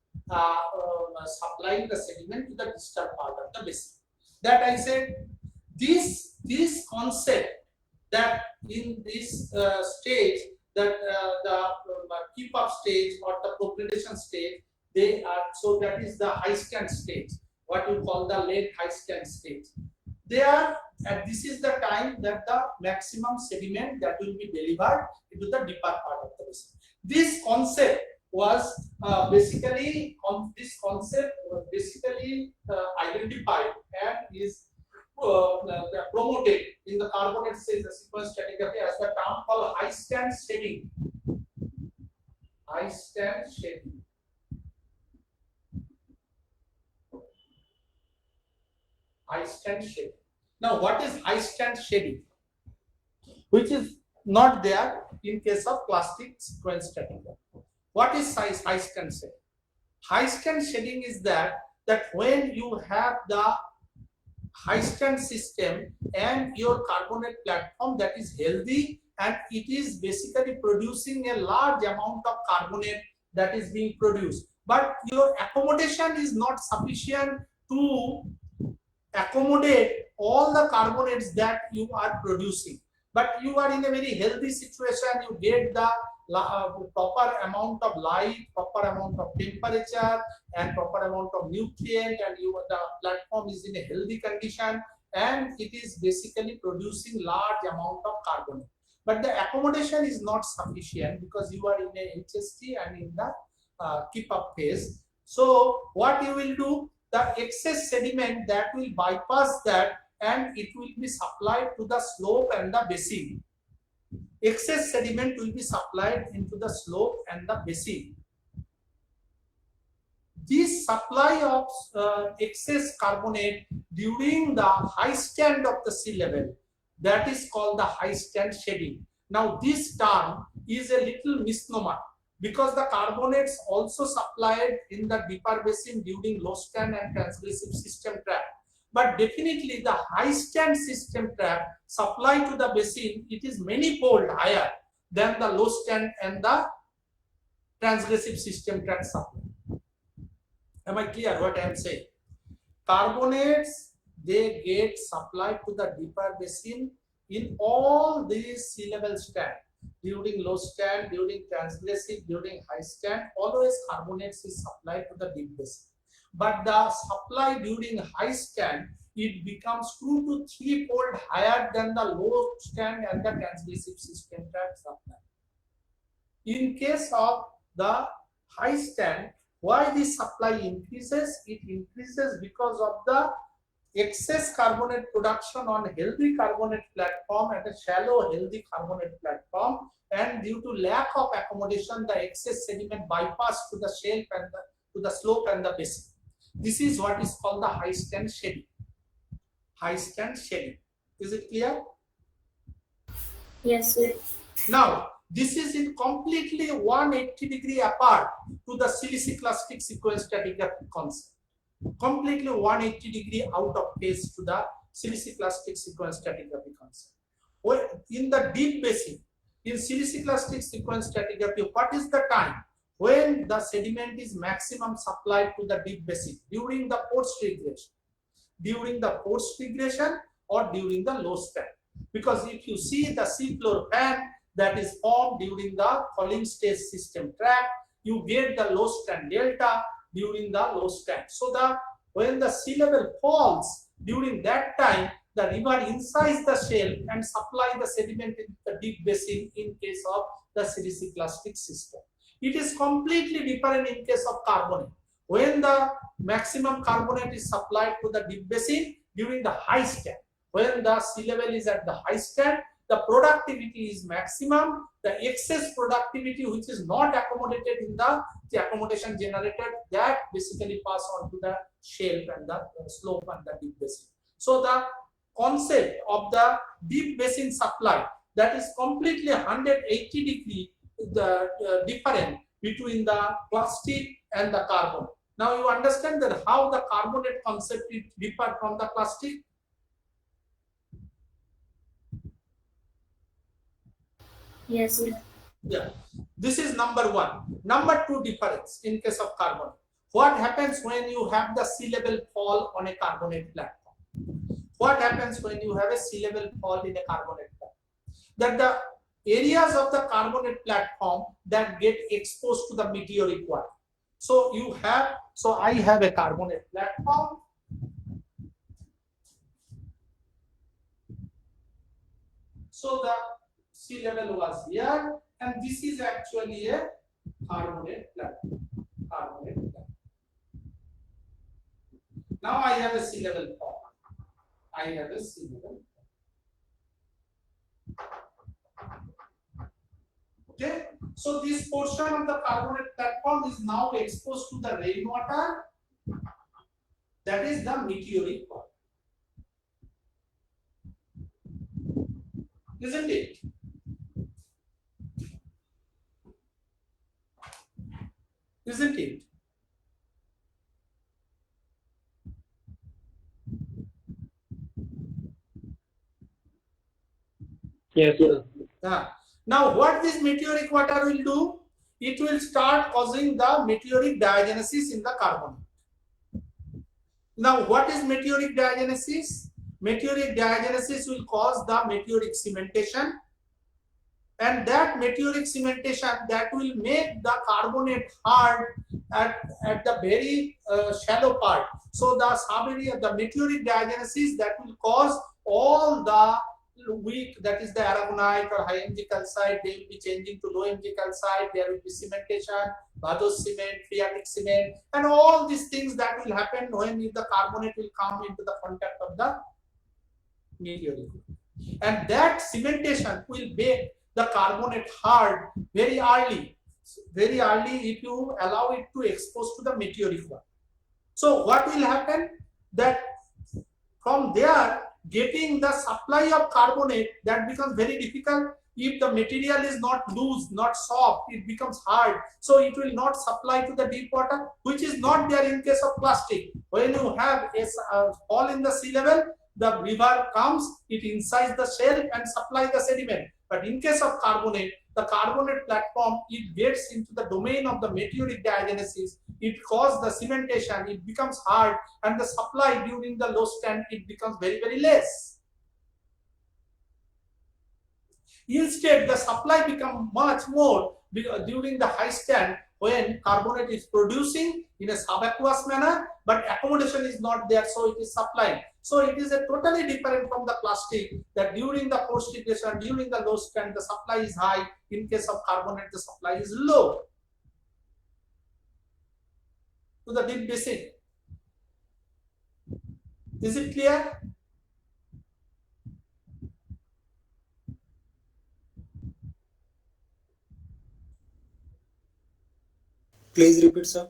Speaker 1: supplying the sediment to the distal part of the basin. That I said this concept that in this stage that the keep up stage or the progression stage they are, so that is the high stand stage, what you call the late high stand stage. They are, and this is the time that the maximum sediment that will be delivered into the deeper part of the basin. This concept was identified and is promoted in the carbonate stage sequence stratigraphy as the term called high stand shading. High stand shading. High stand shading. Now, what is high stand shading? Which is not there in case of plastic sequence stratigraphy. What is high stand shading? High stand shading is that when you have the high stand system and your carbonate platform that is healthy and it is basically producing a large amount of carbonate that is being produced, but your accommodation is not sufficient to accommodate all the carbonates that you are producing, but you are in a very healthy situation, you get the proper amount of light, proper amount of temperature and proper amount of nutrient, and the platform is in a healthy condition and it is basically producing large amount of carbonate, but the accommodation is not sufficient because you are in a HST and in the keep up phase. So what you will do, the excess sediment that will bypass that and it will be supplied to the slope and the basin. Excess sediment will be supplied into the slope and the basin. This supply of excess carbonate during the high stand of the sea level, that is called the high stand shading. Now this term is a little misnomer because the carbonates also supplied in the deeper basin during low stand and transgressive system trap. But definitely the high stand system trap supply to the basin, it is many-fold higher than the low stand and the transgressive system trap supply. Am I clear what I am saying? Carbonates, they get supplied to the deeper basin in all these sea level stand, during low stand, during transgressive, during high stand, always carbonates is supplied to the deep basin. But the supply during high stand, it becomes 2 to 3 fold higher than the low stand and the transgressive system that supply. In case of the high stand, why this supply increases? It increases because of the excess carbonate production on healthy carbonate platform and a shallow healthy carbonate platform, and due to lack of accommodation, the excess sediment bypass to the shelf and to the slope and the basin. This is what is called the high stand shedding. High stand shedding. Is it clear?
Speaker 2: Yes, sir.
Speaker 1: Now, this is in completely 180-degree apart to the siliciclastic sequence stratigraphic concept. Completely 180-degree out of phase to the siliciclastic sequence stratigraphy concept. Well, in the deep basin, in siliciclastic sequence stratigraphy, what is the time when the sediment is maximum supplied to the deep basin? During the post regression. During the post regression or during the low stand. Because if you see the seafloor fan that is formed during the falling stage system track, you get the low stand delta during the low stand. So when the sea level falls, during that time, the river incides the shelf and supply the sediment in the deep basin in case of the siliciclastic system. It is completely different in case of carbonate. When the maximum carbonate is supplied to the deep basin during the high stand, when the sea level is at the high stand, the productivity is maximum. The excess productivity which is not accommodated in the accommodation generated, that basically pass on to the shelf and the slope and the deep basin. So the concept of the deep basin supply, that is completely 180-degree different between the plastic and the carbon. Now you understand that how the carbonate concept is different from the plastic.
Speaker 2: Yes, sir.
Speaker 1: Yeah, this is number one. Number two difference in case of carbonate. What happens when you have the sea level fall on a carbonate platform? What happens when you have a sea level fall in a carbonate platform? That the areas of the carbonate platform that get exposed to the meteoric water. So I have a carbonate platform. So the sea level was here, and this is actually a carbonate platform. Carbonate platform. Now I have a sea level fall. I have a sea level fall. Okay, so this portion of the carbonate platform is now exposed to the rainwater. That is the meteoric fall. Isn't it? Isn't it?
Speaker 4: Yes, sir.
Speaker 1: Now, what this meteoric water will do? It will start causing the meteoric diagenesis in the carbonate. Now, what is meteoric diagenesis? Meteoric diagenesis will cause the meteoric cementation, and that meteoric cementation that will make the carbonate hard at the very shallow part. So the subarea, the meteoric diagenesis, that will cause all the weak, that is the aragonite or high Mg calcite, they will be changing to low Mg calcite. There will be cementation, Vadose cement, phreatic cement, and all these things that will happen when the carbonate will come into the contact of the meteoric. And that cementation will make the carbonate hard very early if you allow it to expose to the meteoric water. So what will happen? That from there, getting the supply of carbonate, that becomes very difficult. If the material is not loose, not soft, it becomes hard. So it will not supply to the deep water, which is not there in case of plastic. When you have a fall in the sea level, the river comes, it incides the shell and supply the sediment. But in case of carbonate, the carbonate platform, it gets into the domain of the meteoric diagenesis. It causes the cementation, it becomes hard, and the supply during the low stand, it becomes very, very less. Instead, the supply become much more during the high stand when carbonate is producing in a subaqueous manner, but accommodation is not there, so it is supplying. So it is a totally different from the plastic that during the post degradation, during the low stand, the supply is high. In case of carbonate, the supply is low to the deep basin. Is it clear?
Speaker 4: Please repeat, sir.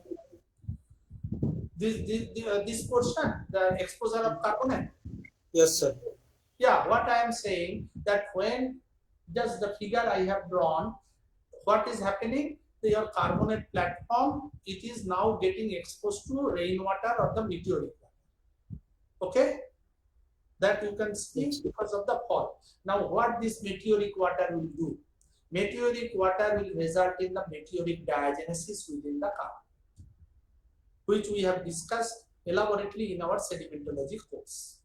Speaker 1: This portion, the exposure of carbonate.
Speaker 4: Yes, sir.
Speaker 1: Yeah, what I am saying that when just the figure I have drawn, what is happening? Your carbonate platform, it is now getting exposed to rainwater or the meteoric water. Okay, that you can see because of the fall. Now, what this meteoric water will do? Meteoric water will result in the meteoric diagenesis within the carbon, which we have discussed elaborately in our sedimentology course.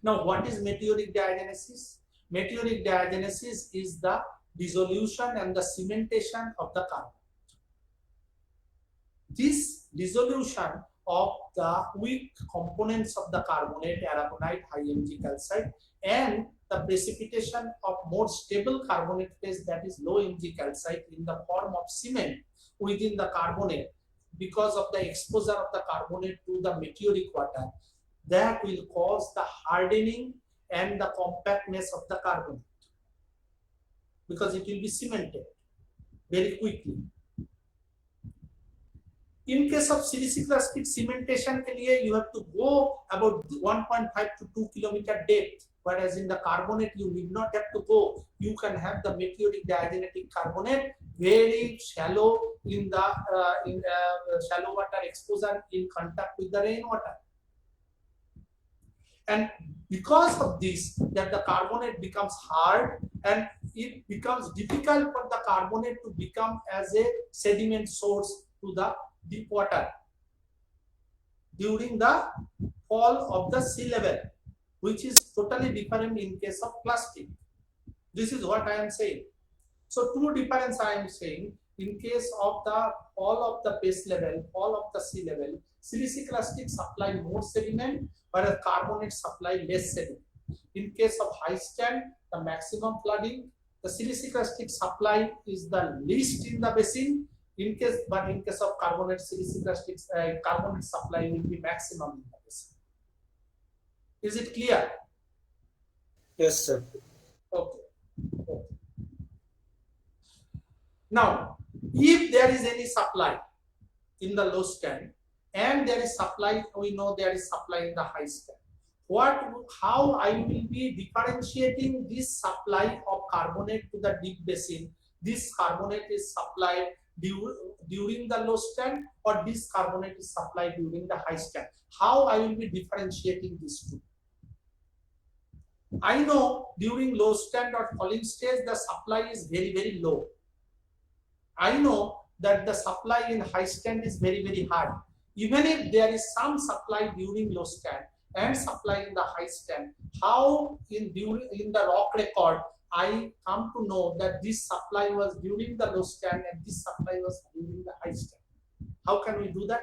Speaker 1: Now, what is meteoric diagenesis? Meteoric diagenesis is the dissolution and the cementation of the carbon. This dissolution of the weak components of the carbonate, aragonite, high Mg calcite, and the precipitation of more stable carbonate phase, that is low Mg calcite, in the form of cement within the carbonate, because of the exposure of the carbonate to the meteoric water, that will cause the hardening and the compactness of the carbonate, because it will be cemented very quickly. In case of silicic cementation के लिए you have to go about 1.5 to 2 kilometer depth, whereas in the carbonate you need not have to go. You can have the meteoric diagenetic carbonate very shallow in the shallow water exposure in contact with the rainwater. And because of this, that the carbonate becomes hard and it becomes difficult for the carbonate to become as a sediment source to the deep water during the fall of the sea level, which is totally different in case of plastic. This is what I am saying. So two difference I am saying. In case of the fall of the base level, fall of the sea level, silicic supply more sediment, whereas carbonate supply less sediment. In case of high stand, the maximum flooding, the silicic supply is the least in the basin. In case of carbonate, carbonate supply will be maximum in the basin. Is it clear?
Speaker 4: Yes, sir.
Speaker 1: Okay. Now, if there is any supply in the low stand and there is supply, we know there is supply in the high stand. How I will be differentiating this supply of carbonate to the deep basin? This carbonate is supplied during the low stand, or this carbonate is supplied during the high stand? How I will be differentiating these two? I know during low stand or falling stage the supply is very, very low. I know that the supply in high stand is very, very high. Even if there is some supply during low stand and supply in the high stand, how in the rock record I come to know that this supply was during the low stand and this supply was during the high stand? How can we do that?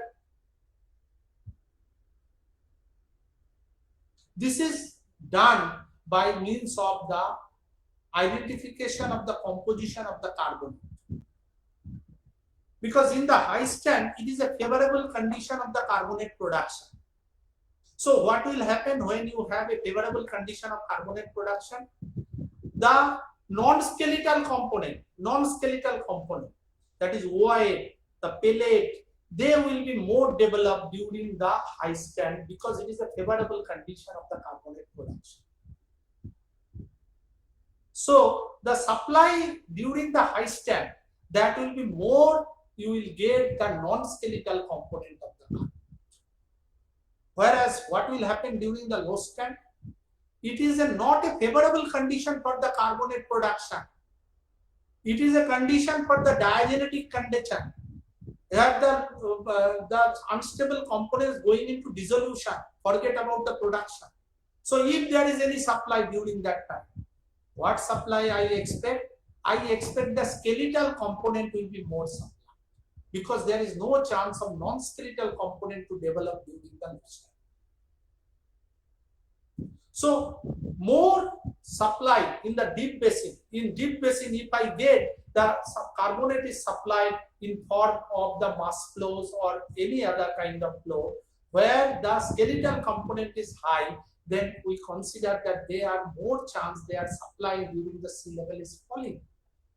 Speaker 1: This is done by means of the identification of the composition of the carbonate. Because in the high stand, it is a favorable condition of the carbonate production. So what will happen when you have a favorable condition of carbonate production? The non-skeletal component, that is OIA, the pellet, they will be more developed during the high stand because it is a favorable condition of the carbonate production. So the supply during the high stand, that will be more, you will get the non-skeletal component of the carbonate. Whereas what will happen during the low stand? It is not a favorable condition for the carbonate production. It is a condition for the diagenetic condition. Where the unstable components going into dissolution, forget about the production. So if there is any supply during that time, What supply I expect? I expect the skeletal component will be more supply because there is no chance of non-skeletal component to develop during the lifespan. So more supply in the deep basin. In deep basin, if I get the carbonate is supplied in form of the mass flows or any other kind of flow, where the skeletal component is high, then we consider that they are more chance they are supplied during the sea level is falling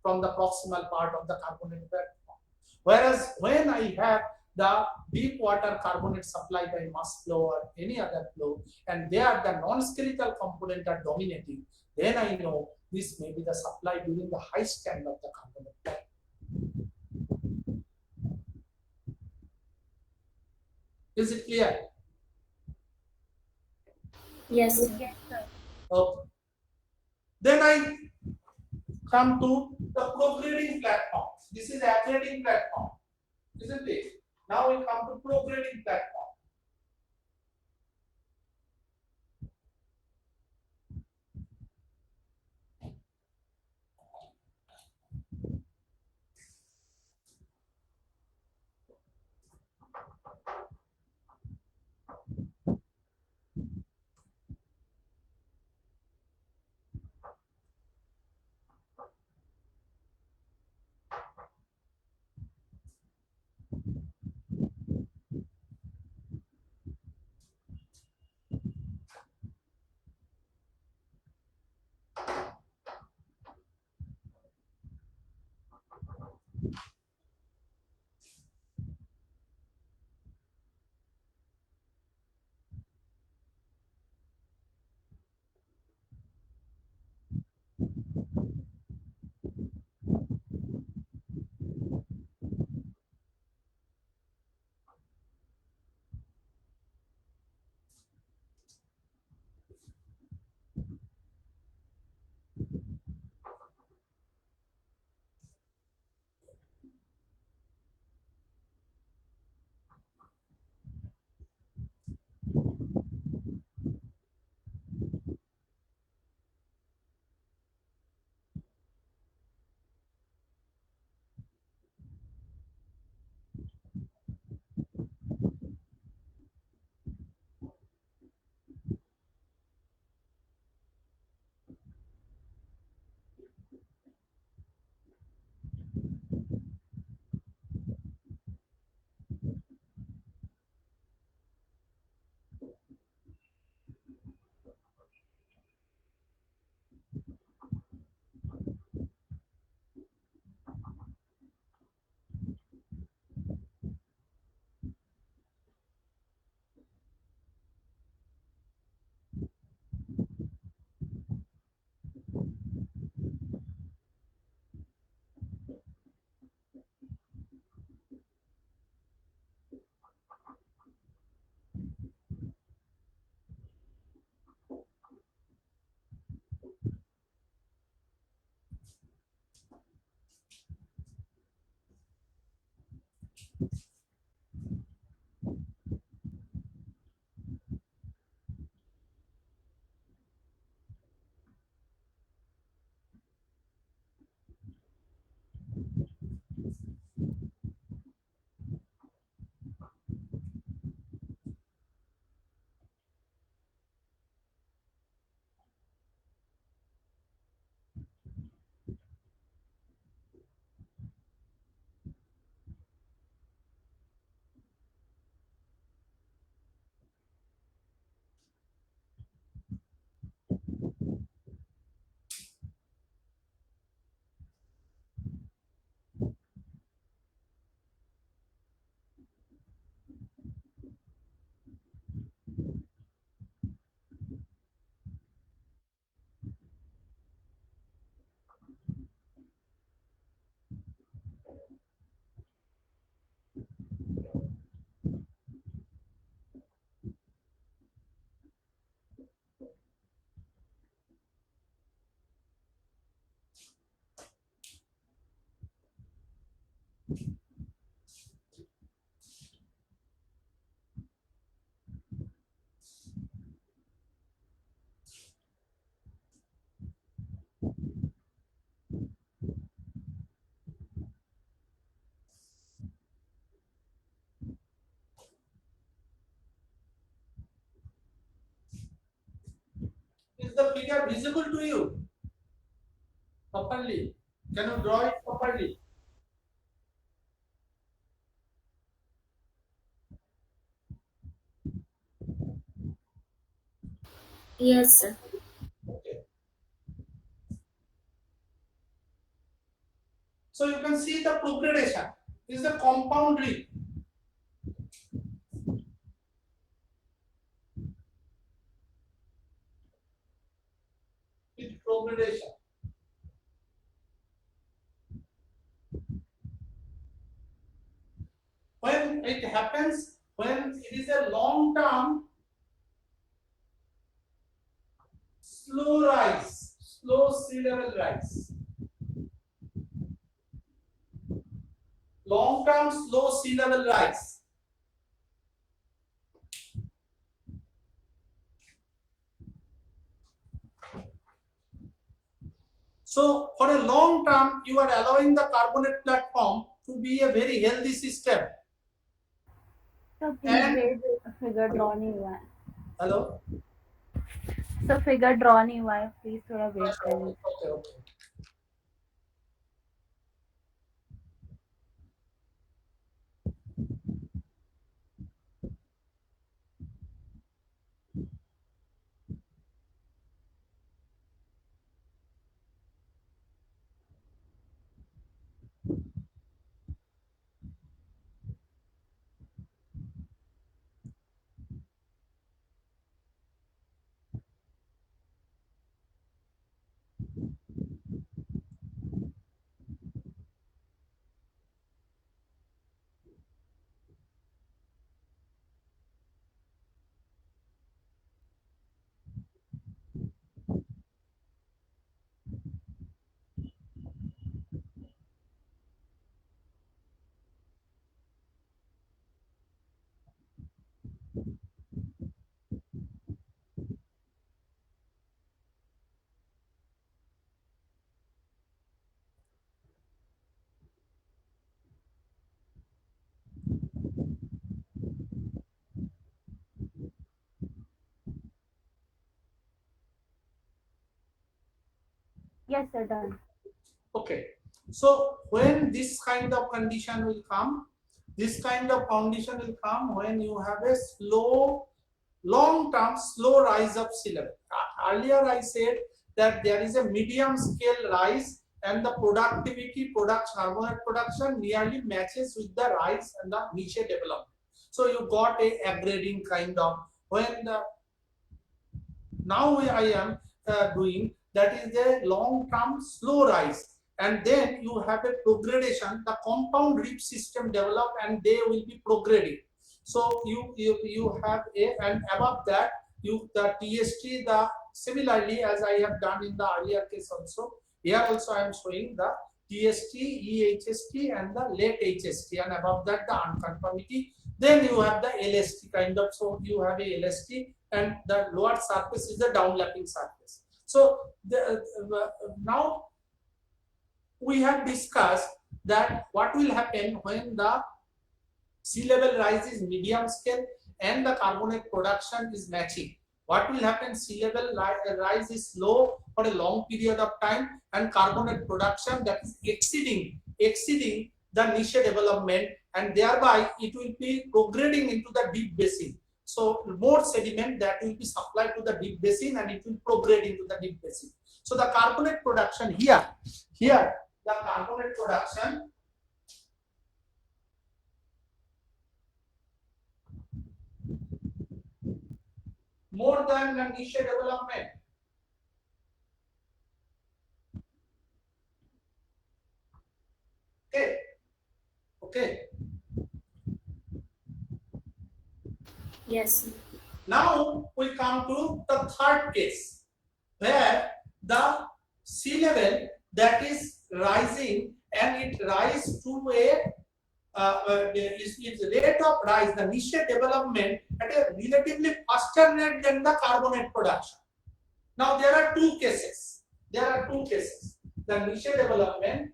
Speaker 1: from the proximal part of the carbonate platform. Whereas when I have the deep water carbonate supplied by mass flow or any other flow, and there the non-skeletal component are dominating, then I know this may be the supply during the high stand of the carbonate platform. Is it clear?
Speaker 5: Yes.
Speaker 2: Yes, sir.
Speaker 1: Okay. Then I come to the prograding platform. This is aggregating platform, isn't it? Now we come to prograding platform. the figure visible to you properly? Can you draw it properly?
Speaker 2: Yes, sir.
Speaker 1: Okay. So you can see the progression. This is the compound leaf. With progression. When it happens, when it is a long term, slow rise, slow sea level rise. Long term, slow sea level rise. So for a long term, you are allowing the carbonate platform to be a very healthy system.
Speaker 2: So please
Speaker 1: And
Speaker 2: wait, figure draw नहीं हुआ है.
Speaker 1: hello.
Speaker 2: So figure draw नहीं हुआ है. Please थोड़ा wait कर लीजिए.
Speaker 1: Okay, okay.
Speaker 2: Yes, sir, done.
Speaker 1: Okay. So when this kind of condition will come, this kind of condition will come when you have a slow, long-term slow rise of sea level. Earlier I said that there is a medium scale rise and the productivity carbonate production nearly matches with the rise and the niche development. So you got a aggrading kind of when the now I am doing that is a long-term slow rise, and then you have a progression. The compound reef system develop, and they will be progressing. So you have a, and above that you the TST the similarly as I have done in the earlier case also. Here also I am showing the TST, EHST, and the late HST, and above that the unconformity. Then you have the LST kind of. So you have a LST and the lower surface is the downlapping surface. So now we have discussed that what will happen when the sea level rise is medium scale and the carbonate production is matching. What will happen? Sea level rise is slow for a long period of time and carbonate production that is exceeding the niche development, and thereby it will be progressing into the deep basin. So more sediment that will be supplied to the deep basin and it will progress into the deep basin. So the carbonate production here the carbonate production more than the niche development. Okay. Okay.
Speaker 2: Yes.
Speaker 1: Now we come to the third case where the sea level that is rising and it rises to a its rate of rise, the niche development at a relatively faster rate than the carbonate production. Now there are two cases. The niche development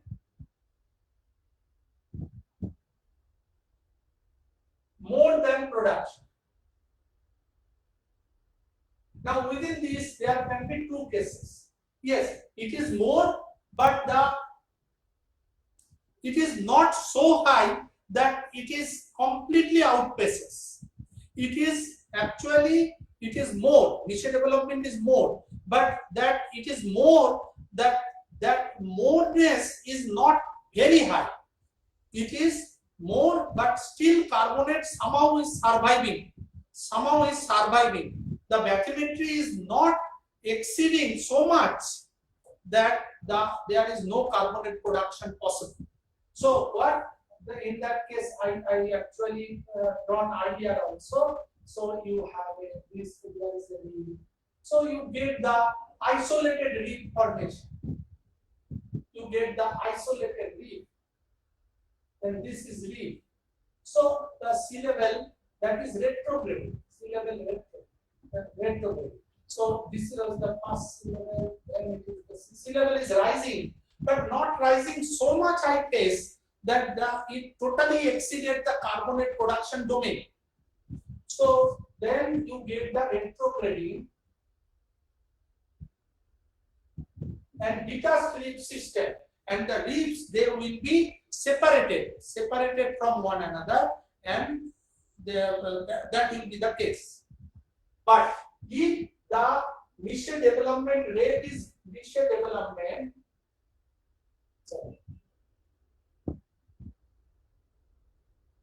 Speaker 1: more than production. Now within this there can be two cases. Yes, it is more, but it is not so high that it is completely outpaces. It is actually, it is more, niche development is more, but that it is more, that moreness is not very high. It is more, but still carbonate somehow is surviving. Somehow is surviving. The bathymetry is not exceeding so much that there is no carbonate production possible. So what in that case I actually drawn idea also. So you have this, there is a reef. So you get the isolated reef formation. You get the isolated reef, and this is reef. So the sea level, that is retrograde. Sea level retrograde. So this is the first sea level. Then the sea level is rising, but not rising so much high pace that it totally exceeded the carbonate production domain. So then you get the retrograding and detached reef system, and the reefs, they will be separated from one another, and that will be the case. But if the niche development rate is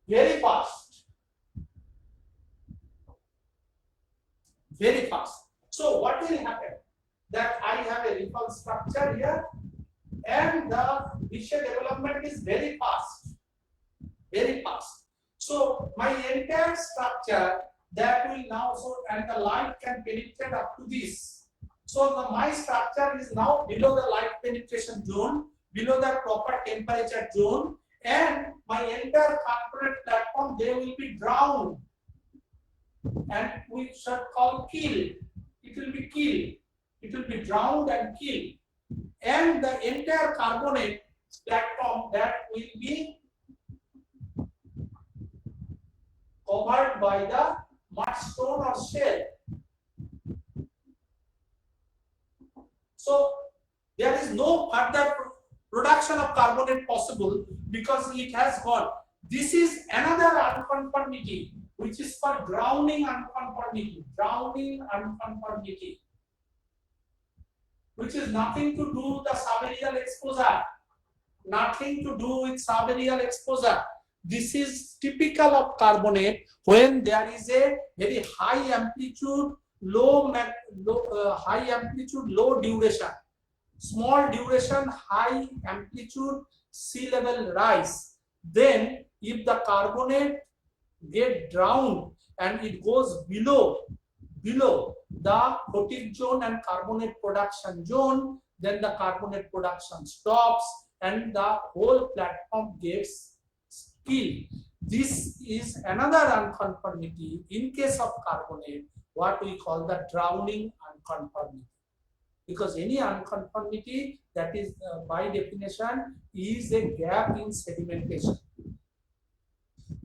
Speaker 1: very fast, very fast. So what will happen? That I have a ripple structure here, and the niche development is very fast, very fast. So my entire structure, that will now, so and the light can penetrate up to this. So my structure is now below the light penetration zone, below the proper temperature zone, and my entire carbonate platform, they will be drowned, and we should call killed. It will be killed. It will be drowned and killed, and the entire carbonate platform, that will be covered by the mudstone or shell. So there is no further production of carbonate possible because it has got. This is another unconformity, which is called drowning unconformity. Drowning unconformity, which is nothing to do with the subaerial exposure. Nothing to do with subaerial exposure. This is typical of carbonate when there is a very high amplitude, high amplitude, low duration, small duration, high amplitude sea level rise. Then if the carbonate get drowned and it goes below the photic zone and carbonate production zone, then the carbonate production stops and the whole platform gets killed. This is another unconformity in case of carbonate, what we call the drowning unconformity. Because any unconformity, that is by definition is a gap in sedimentation.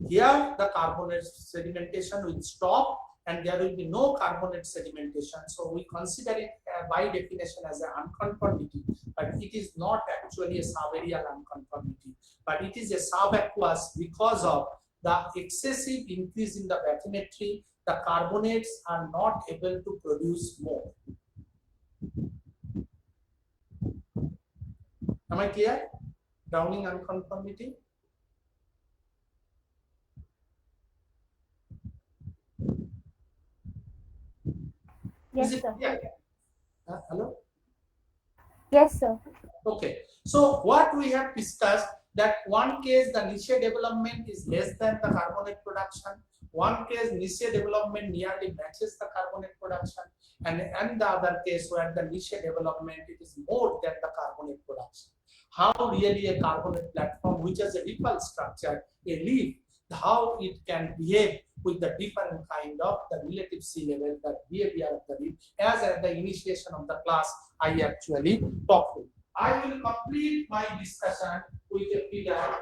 Speaker 1: Here the carbonate sedimentation will stop and there will be no carbonate sedimentation. So we consider it by definition as an unconformity, but it is not actually a subaerial unconformity, but it is a subaqueous because of the excessive increase in the bathymetry. The carbonates are not able to produce more. Am I clear? Drowning unconformity.
Speaker 2: Yes,
Speaker 1: Is it
Speaker 2: sir.
Speaker 1: clear? Hello?
Speaker 2: Yes, sir.
Speaker 1: Okay. So what we have discussed, that one case the niche development is less than the carbonate production. One case niche development nearly matches the carbonate production, and the other case where the niche development it is more than the carbonate production. How really a carbonate platform, which has a ripple structure, a leaf, how it can behave with the different kind of the relative sea level, the behavior of the leaf, as at the initiation of the class I actually talked to. I will complete my discussion with a figure.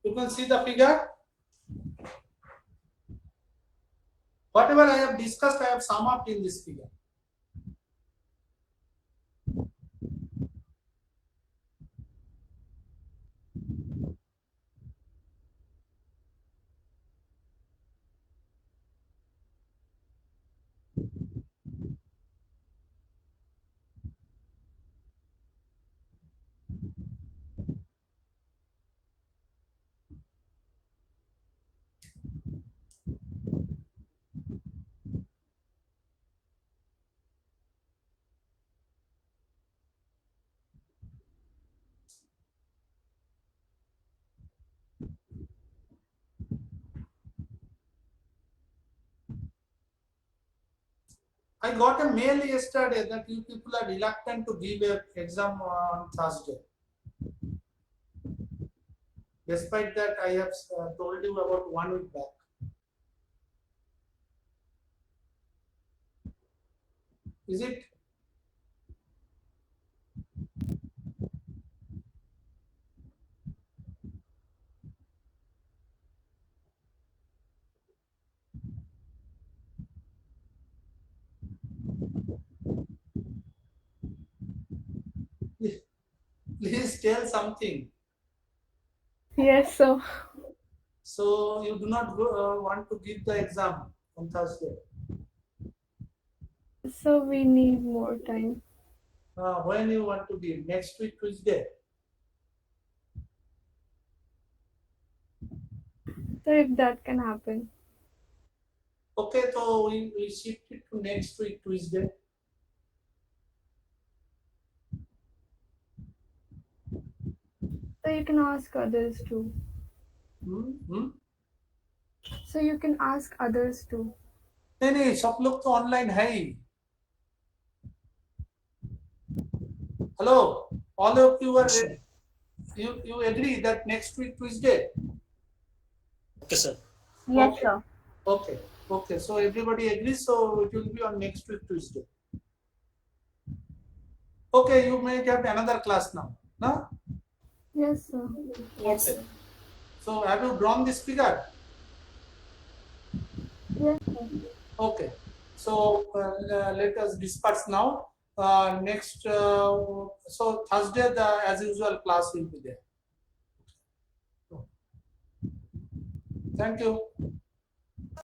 Speaker 1: You can see the figure. Whatever I have discussed, I have sum up in this figure. I got a mail yesterday that you people are reluctant to give an exam on Thursday. Despite that, I have told you about 1 week back. Is it? Please tell something.
Speaker 2: Yes, sir.
Speaker 1: So you do not want to give the exam on Thursday.
Speaker 2: So we need more time.
Speaker 1: When you want to give? Next week Tuesday.
Speaker 2: So if that can happen.
Speaker 1: Okay, so we shift it to next week Tuesday.
Speaker 2: So you can ask others too.
Speaker 1: Hmm?
Speaker 2: So you can ask others too.
Speaker 1: नहीं नहीं सब लोग तो online है ही. Hello, all of you are
Speaker 4: Yes, sir.
Speaker 1: you agree that next week Tuesday?
Speaker 4: Okay, sir.
Speaker 2: Yes,
Speaker 1: Okay.
Speaker 2: sir.
Speaker 1: Okay. Okay. So everybody agrees. So it will be on next week Tuesday. Okay, you may get another class now. No?
Speaker 2: Yes, sir.
Speaker 1: Yes. Okay. So have you drawn this figure?
Speaker 2: Yes, sir.
Speaker 1: Okay. So let us disperse now. Next, so Thursday, the as usual class will be there. Thank you.